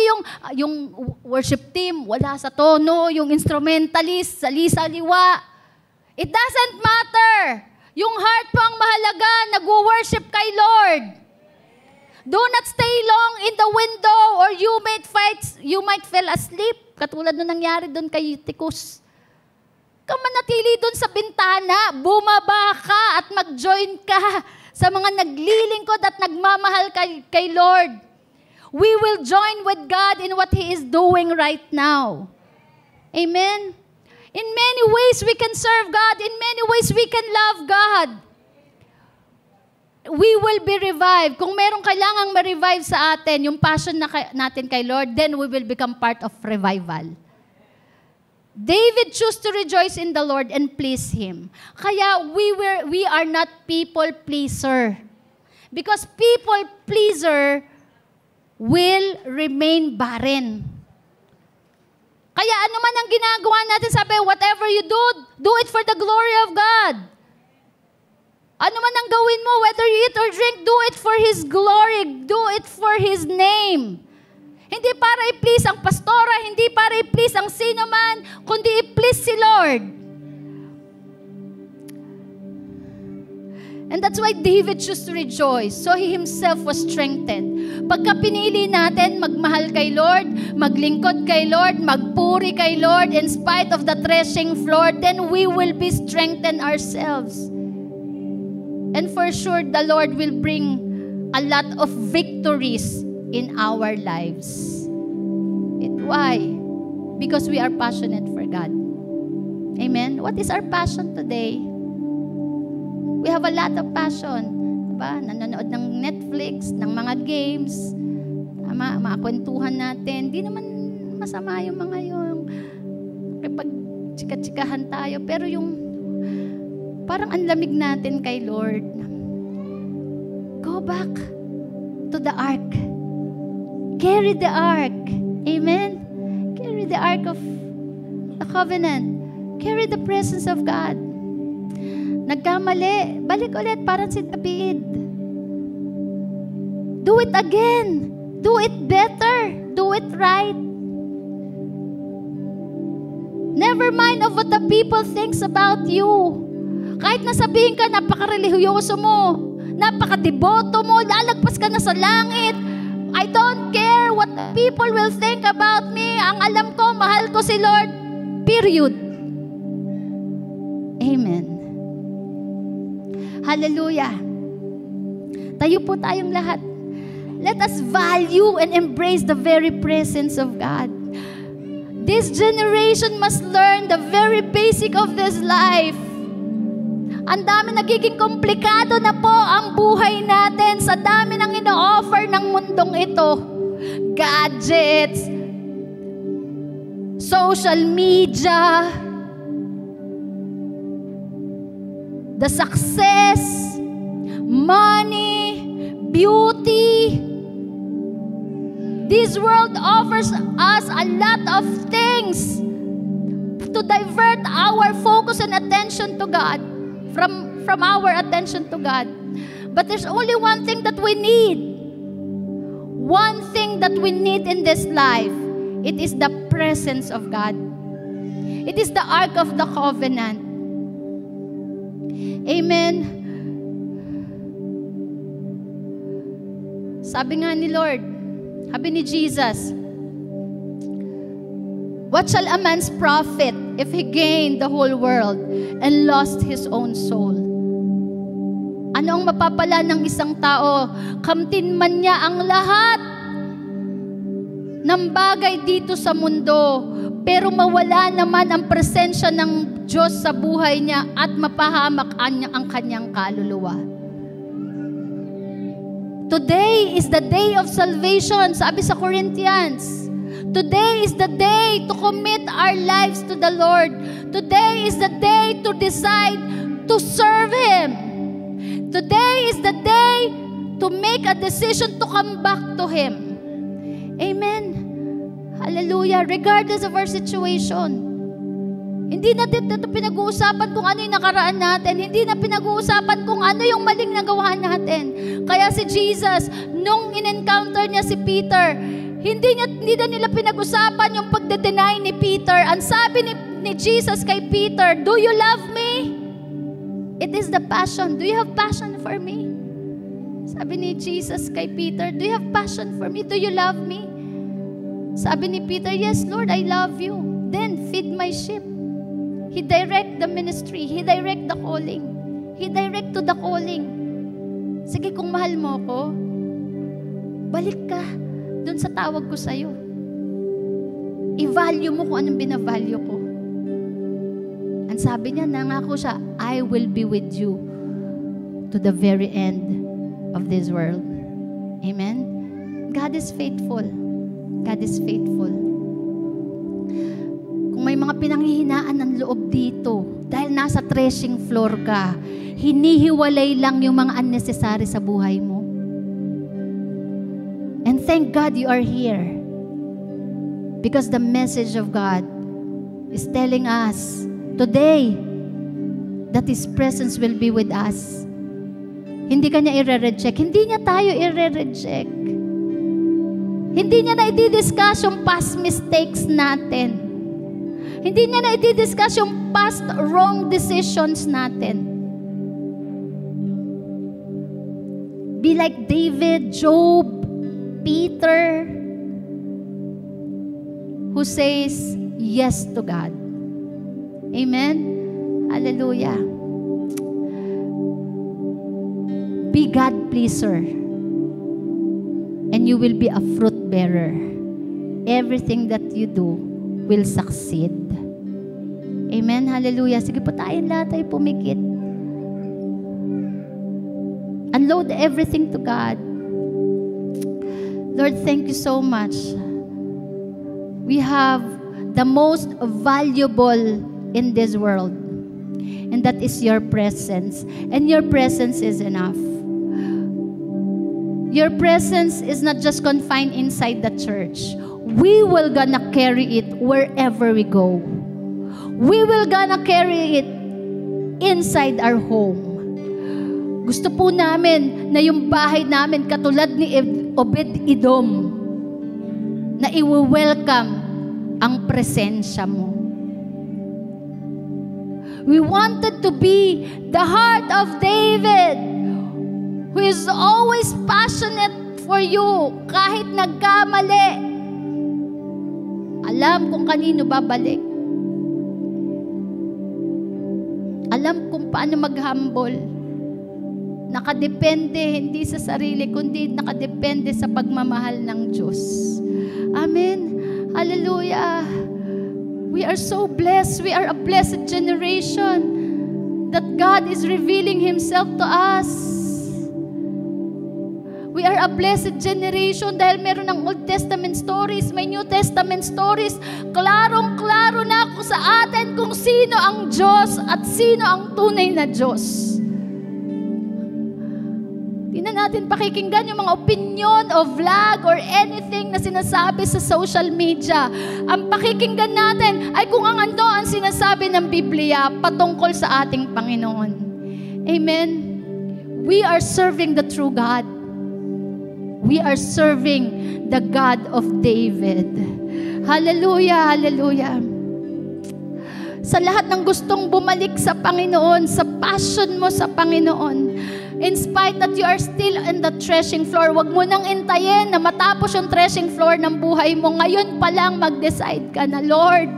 yung worship team, wala sa tono, yung instrumentalist, sali-saliwa. It doesn't matter. Yung heart mo ang mahalaga, nag-worship kay Lord. Do not stay long in the window or you might fall asleep. Katulad nung nangyari doon kay Tikus. Manatili doon sa bintana, bumaba ka at mag-join ka sa mga naglilingkod at nagmamahal kay Lord. We will join with God in what He is doing right now. Amen? In many ways we can serve God. In many ways we can love God. We will be revived. Kung merong kailangang ma-revive sa atin, yung passion natin kay Lord, then we will become part of revival. David chose to rejoice in the Lord and please Him. Kaya we are not people pleaser. Because people pleaser will remain barren. Kaya ano man ang ginagawa natin, sabi, whatever you do it for the glory of God. Ano man ang gawin mo, whether you eat or drink, do it for His glory. Do it for His name. Hindi para i-please ang pastora, hindi para i-please ang sino man, kundi i-please si Lord. And that's why David chose to rejoice. So he himself was strengthened. Pagka pinili natin magmahal kay Lord, maglingkod kay Lord, magpuri kay Lord in spite of the threshing floor, then we will be strengthened ourselves. And for sure, the Lord will bring a lot of victories in our lives. Why? Because we are passionate for God. Amen? What is our passion today? We have a lot of passion. Diba? Nanonood ng Netflix, ng mga games, mga kwentuhan natin. Di naman masama yung mga yung kapag chika-chikahan tayo. Pero yung parang ang lamig natin kay Lord. Go back to the ark. Carry the ark. Amen? Carry the ark of the covenant. Carry the presence of God. Nagkamali, balik ulit parang si David. Do it again. Do it better. Do it right. Never mind of what the people thinks about you. Kahit nasabihin ka, napaka-religyoso mo, napaka-deboto mo, lalagpas ka na sa langit. I don't care what the people will think about me. Ang alam ko, mahal ko si Lord. Period. Amen. Hallelujah. Tayo po tayong lahat. Let us value and embrace the very presence of God. This generation must learn the very basic of this life. Ang dami nagiging komplikado na po ang buhay natin sa dami ng ino-offer ng mundong ito. Gadgets, social media, the success, money, beauty. This world offers us a lot of things to divert our focus and attention to God, from our attention to God. But there's only one thing that we need. One thing that we need in this life. It is the presence of God. It is the Ark of the Covenant. Amen. Sabi nga ni Lord, sabi ni Jesus, what shall a man's profit if he gained the whole world and lost his own soul? Ano ang mapapala ng isang tao? Kamtin man niya ang lahat ng bagay dito sa mundo, pero mawala naman ang presensya ng Diyos sa buhay niya at mapahamak ang kanyang kaluluwa. Today is the day of salvation, sabi sa Corinthians. Today is the day to commit our lives to the Lord. Today is the day to decide to serve Him. Today is the day to make a decision to come back to Him. Amen. Hallelujah. Regardless of our situation. Hindi natin ito pinag-uusapan kung ano yung nakaraan natin. Hindi na pinag-uusapan kung ano yung maling nagawa natin. Kaya si Jesus, nung in-encounter niya si Peter, hindi na nila pinag-usapan yung pagde-deny ni Peter. Ang sabi ni Jesus kay Peter, do you love me? It is the passion. Do you have passion for me? Sabi ni Jesus kay Peter, do you have passion for me? Do you love me? Sabi ni Peter, yes, Lord, I love you. Then, feed my sheep. He direct the ministry. He direct the calling. He direct to the calling. Sige, kung mahal mo ko, balik ka dun sa tawag ko sa'yo. I-value mo kung anong binavalue ko. Ang sabi niya, nangako siya, I will be with you to the very end of this world. Amen? God is faithful. God is faithful. Kung may mga pinanghihinaan ng loob dito, dahil nasa threshing floor ka, hinihiwalay lang yung mga unnecessary sa buhay mo. And thank God you are here. Because the message of God is telling us today that His presence will be with us. Hindi ka niya i-reject. Hindi niya tayo i-reject. Hindi niya na i-discuss yung past mistakes natin. Hindi niya na i-discuss yung past wrong decisions natin. Be like David, Job, Peter, who says yes to God. Amen? Hallelujah. Be God pleaser. And and you will be a fruit bearer. Everything that you do will succeed. Amen. Hallelujah. Sige po, tayong lahat ay pumikit. Unload everything to God. Lord, thank you so much. We have the most valuable in this world, and that is your presence. And your presence is enough. Your presence is not just confined inside the church. We will gonna carry it wherever we go. We will gonna carry it inside our home. Gusto po namin na yung bahay namin katulad ni Obed-Edom, na i-welcome ang presensya mo. We wanted to be the heart of David, who is always passionate for you kahit nagkamali. Alam kung kanino babalik. Alam kung paano mag-humble. Nakadepende, hindi sa sarili, kundi nakadepende sa pagmamahal ng Diyos. Amen. Hallelujah. We are so blessed. We are a blessed generation that God is revealing Himself to us. We are a blessed generation dahil meron ng Old Testament stories, may New Testament stories. Klarong-klaro na ako sa atin kung sino ang Diyos at sino ang tunay na Diyos. Hindi na natin pakikinggan yung mga opinion o vlog or anything na sinasabi sa social media. Ang pakikinggan natin ay kung ang sinasabi ng Biblia patungkol sa ating Panginoon. Amen? We are serving the true God. We are serving the God of David. Hallelujah, hallelujah. Sa lahat ng gustong bumalik sa Panginoon, sa passion mo sa Panginoon, in spite that you are still in the threshing floor, wag mo nang intayin na matapos yung threshing floor ng buhay mo. Ngayon pa lang mag-decide ka na, Lord,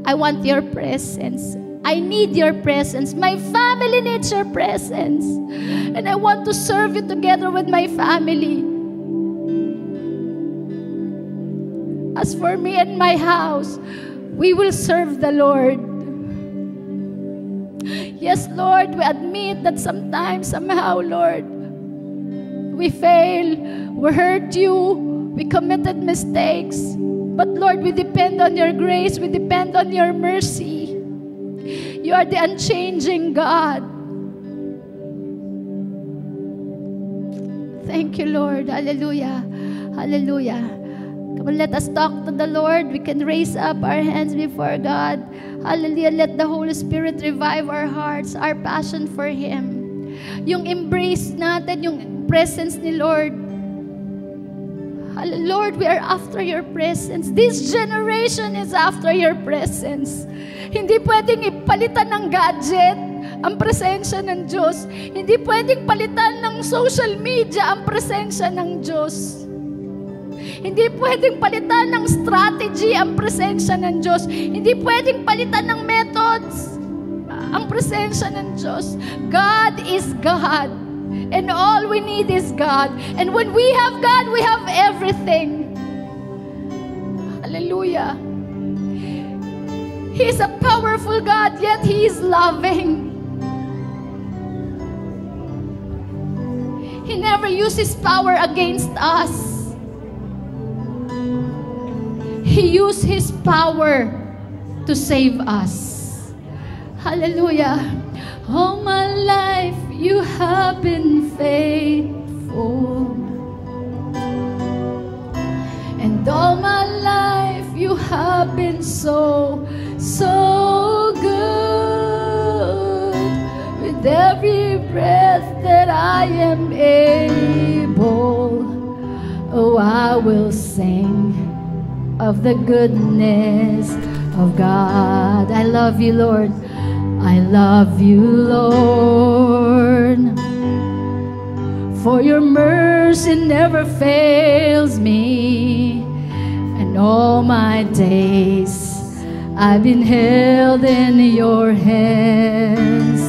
I want your presence. I need your presence. My family needs your presence. And I want to serve you together with my family. As for me and my house, we will serve the Lord. Yes, Lord, we admit that sometimes, somehow, Lord, we fail, we hurt you, we committed mistakes. But Lord, we depend on your grace, we depend on your mercy. You are the unchanging God. Thank you, Lord. Hallelujah. Hallelujah. Come on, let us talk to the Lord. We can raise up our hands before God. Hallelujah. Let the Holy Spirit revive our hearts, our passion for Him. Yung embrace natin, yung presence ni Lord. Lord, we are after your presence. This generation is after your presence. Hindi pwedeng ipalitan ng gadget ang presensya ng Diyos. Hindi pwedeng palitan ng social media ang presensya ng Diyos. Hindi pwedeng palitan ng strategy ang presensya ng Diyos. Hindi pwedeng palitan ng methods ang presensya ng Diyos. God is God. And all we need is God. And when we have God, we have everything. Hallelujah. He is a powerful God, yet He is loving. He never uses power against us. He used His power to save us. Hallelujah. All my life you have been faithful. And all my life you have been so, so good. With every breath that I am able, oh, I will sing of the goodness of God. I love you, Lord. I love you, Lord. For your mercy never fails me. And all my days I've been held in your hands.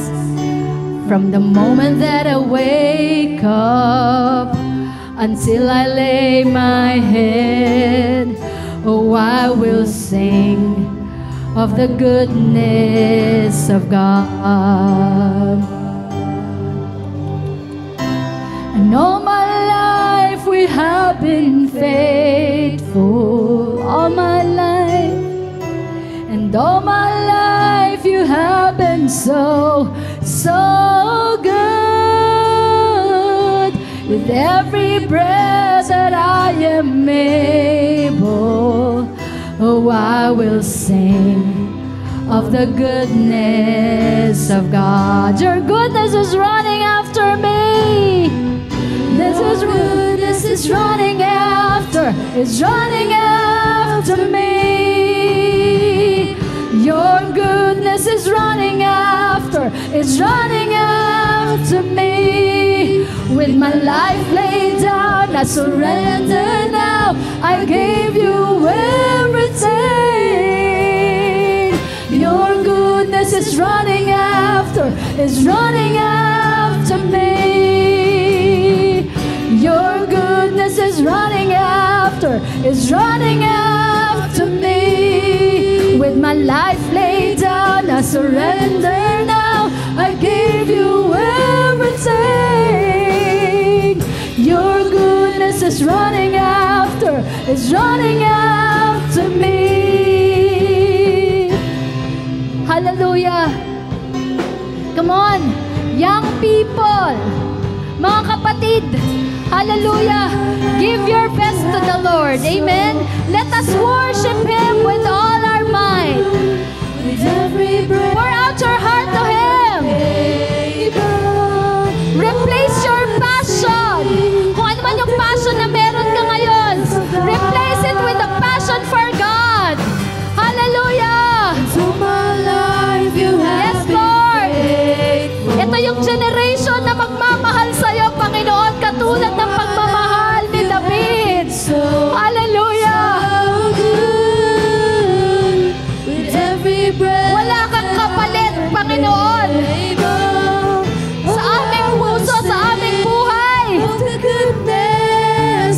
From the moment that I wake up until I lay my head. Oh, I will sing of the goodness of God. And all my life we have been faithful, all my life. And all my life you have been so, so good. With every breath that I am able, oh, I will sing of the goodness of God. Your goodness is running after me. This is goodness is running after, is running after me. Your goodness is running after, is running after me. With my life laid down, I surrender now. I gave you everything. Your goodness is running after, is running after me. Your goodness is running after, is running after me. With my life laid down, I surrender now. I gave you everything. Your goodness is running after, is running after me. Hallelujah. Come on, young people, mga kapatid, hallelujah, give your best to the Lord, amen. Let us worship Him with all our might. Pour out your heart to Him. Replace your passion. Kung ano man yung passion na meron ka ngayon, replace it with a passion for God. Hallelujah. Yes, Lord. Ito yung generation na magmamahal sa'yo, Panginoon, katulad ng pagmamahal ni David. Hallelujah. Wala kang kapalit, Panginoon, sa aming puso, sa aming buhay.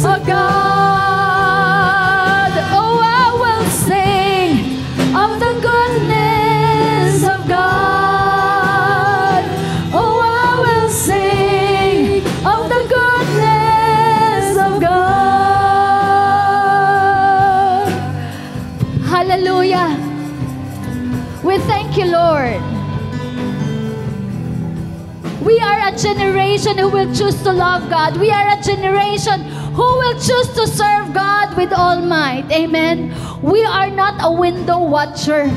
Oh God, oh, I will sing of the goodness of God. Oh, I will sing of the goodness of God. Hallelujah. We thank you, Lord. We are a generation who will choose to love God. We are a generation who will choose to serve God with all might. Amen. We are not a window watcher.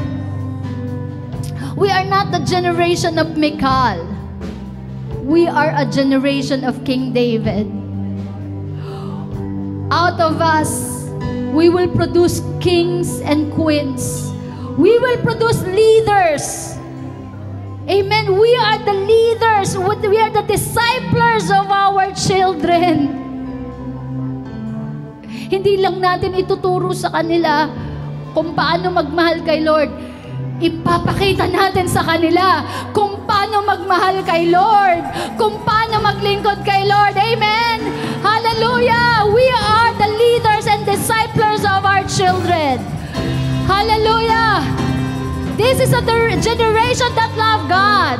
We are not the generation of Michal. We are a generation of King David. Out of us, we will produce kings and queens. We will produce leaders. Amen. We are the leaders. We are the disciples of our children. Hindi lang natin ituturo sa kanila kung paano magmahal kay Lord. Ipapakita natin sa kanila kung paano magmahal kay Lord, kung paano maglingkod kay Lord. Amen. Hallelujah. We are the leaders and disciples of our children. Hallelujah. This is a generation that love God.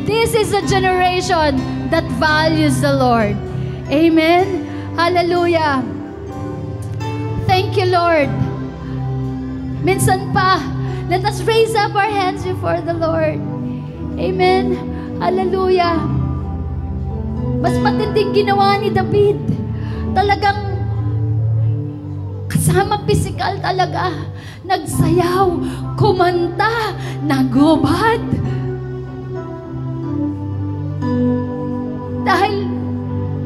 This is a generation that values the Lord. Amen. Hallelujah. Thank you, Lord. Minsan pa, let us raise up our hands before the Lord. Amen. Hallelujah. Mas matinding ginawa ni David. Talagang kasama physical talaga. Nagsayaw, kumanta, nagubad. Dahil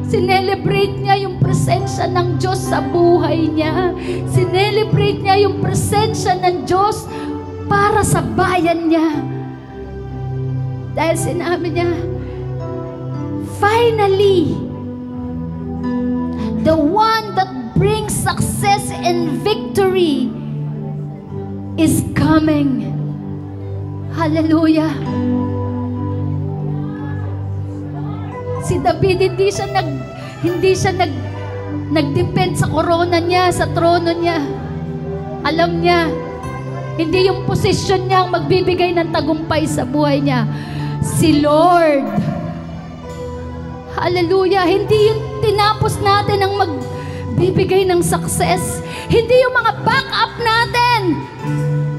sinelebrate niya yung presensya ng Diyos sa buhay niya. Sinelebrate niya yung presensya ng Diyos para sa bayan niya. Dahil sinabi niya, finally, the one that brings success and victory is coming. Hallelujah. Si David, hindi siya Hindi siya nag-depend sa corona niya, sa trono niya. Alam niya, hindi yung posisyon niya ang magbibigay ng tagumpay sa buhay niya. Si Lord. Hallelujah. Hindi yung tinapos natin ang magbibigay ng success. Hindi yung mga backup natin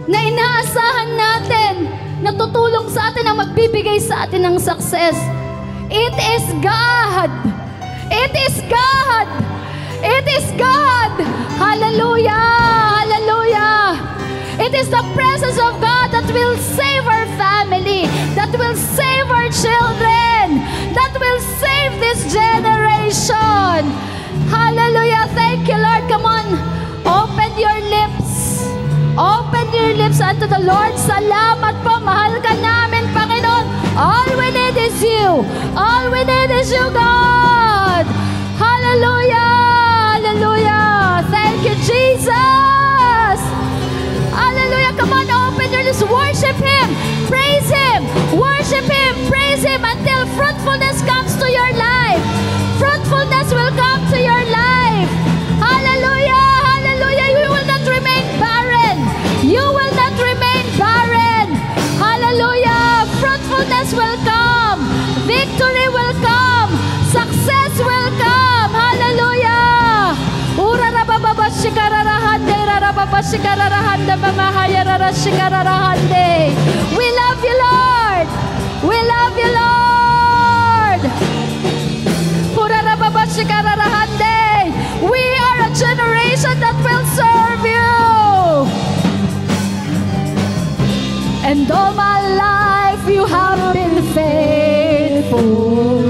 na inaasahan natin na tutulong sa atin ang magbibigay sa atin ng success. It is God. It is God. It is God. Hallelujah. Hallelujah. It is the presence of God that will save our family, that will save our children, that will save this generation. Hallelujah. Thank you, Lord. Come on. Open your lips. Open your lips unto the Lord. Salamat po. Mahal ka namin, Panginoon. All we need is you. All we need is you, God. Hallelujah. Hallelujah. Thank you, Jesus. Hallelujah. Come on, open your lips. Worship Him. Praise Him. Worship Him. Praise Him until fruitfulness comes to your life. Fruitfulness will come to your life. Hallelujah. Hallelujah. You will not remain barren. You will not remain barren. Hallelujah. Fruitfulness will come. Victory will come. Success will come. Hallelujah. Ura rababa shikararahande rababa shikararahande mamahayarara shikararahande. We love you, Lord. We love you, Lord. Ura rababa shikararahande. We are a generation that will serve you. And all my life you have been faithful.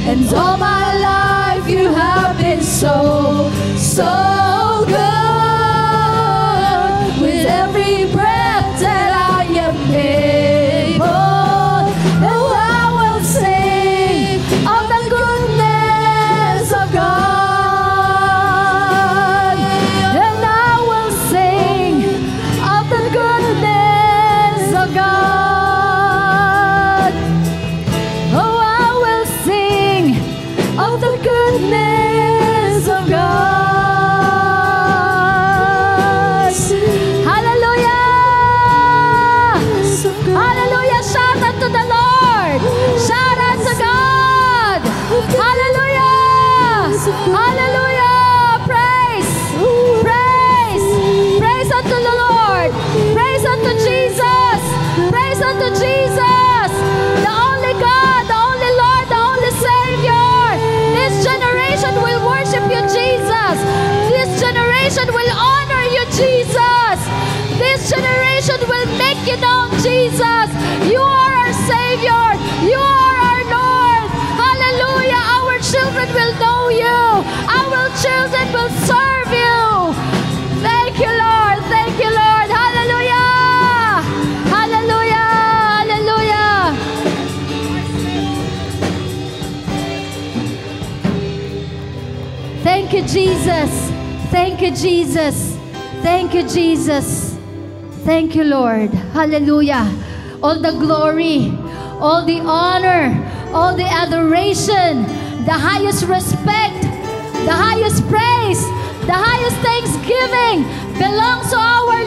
And all my life you have been so, so good. With every breath that I am able, oh, I will sing of the goodness of God. And I will sing of the goodness of God. Oh, I will sing of the goodness of God. Hallelujah! Hallelujah! Shout unto the Lord! Shout unto God! Hallelujah! Hallelujah! Praise! Praise! Praise unto the Lord! Praise unto Jesus! Praise unto Jesus! The only God, the only Lord, the only Savior! This generation will worship you, Jesus! This generation will honor you, Jesus! This generation will make you known, Jesus! You are our Savior! You are our Lord! Hallelujah! Our children will know you! Our children will serve you! Thank you, Lord! Thank you, Lord! Hallelujah! Hallelujah! Hallelujah! Thank you, Jesus! Thank you, Jesus! Thank you, Jesus! Thank you, Lord! Hallelujah! All the glory, all the honor, all the adoration, the highest respect, the highest praise, the highest thanksgiving belongs to our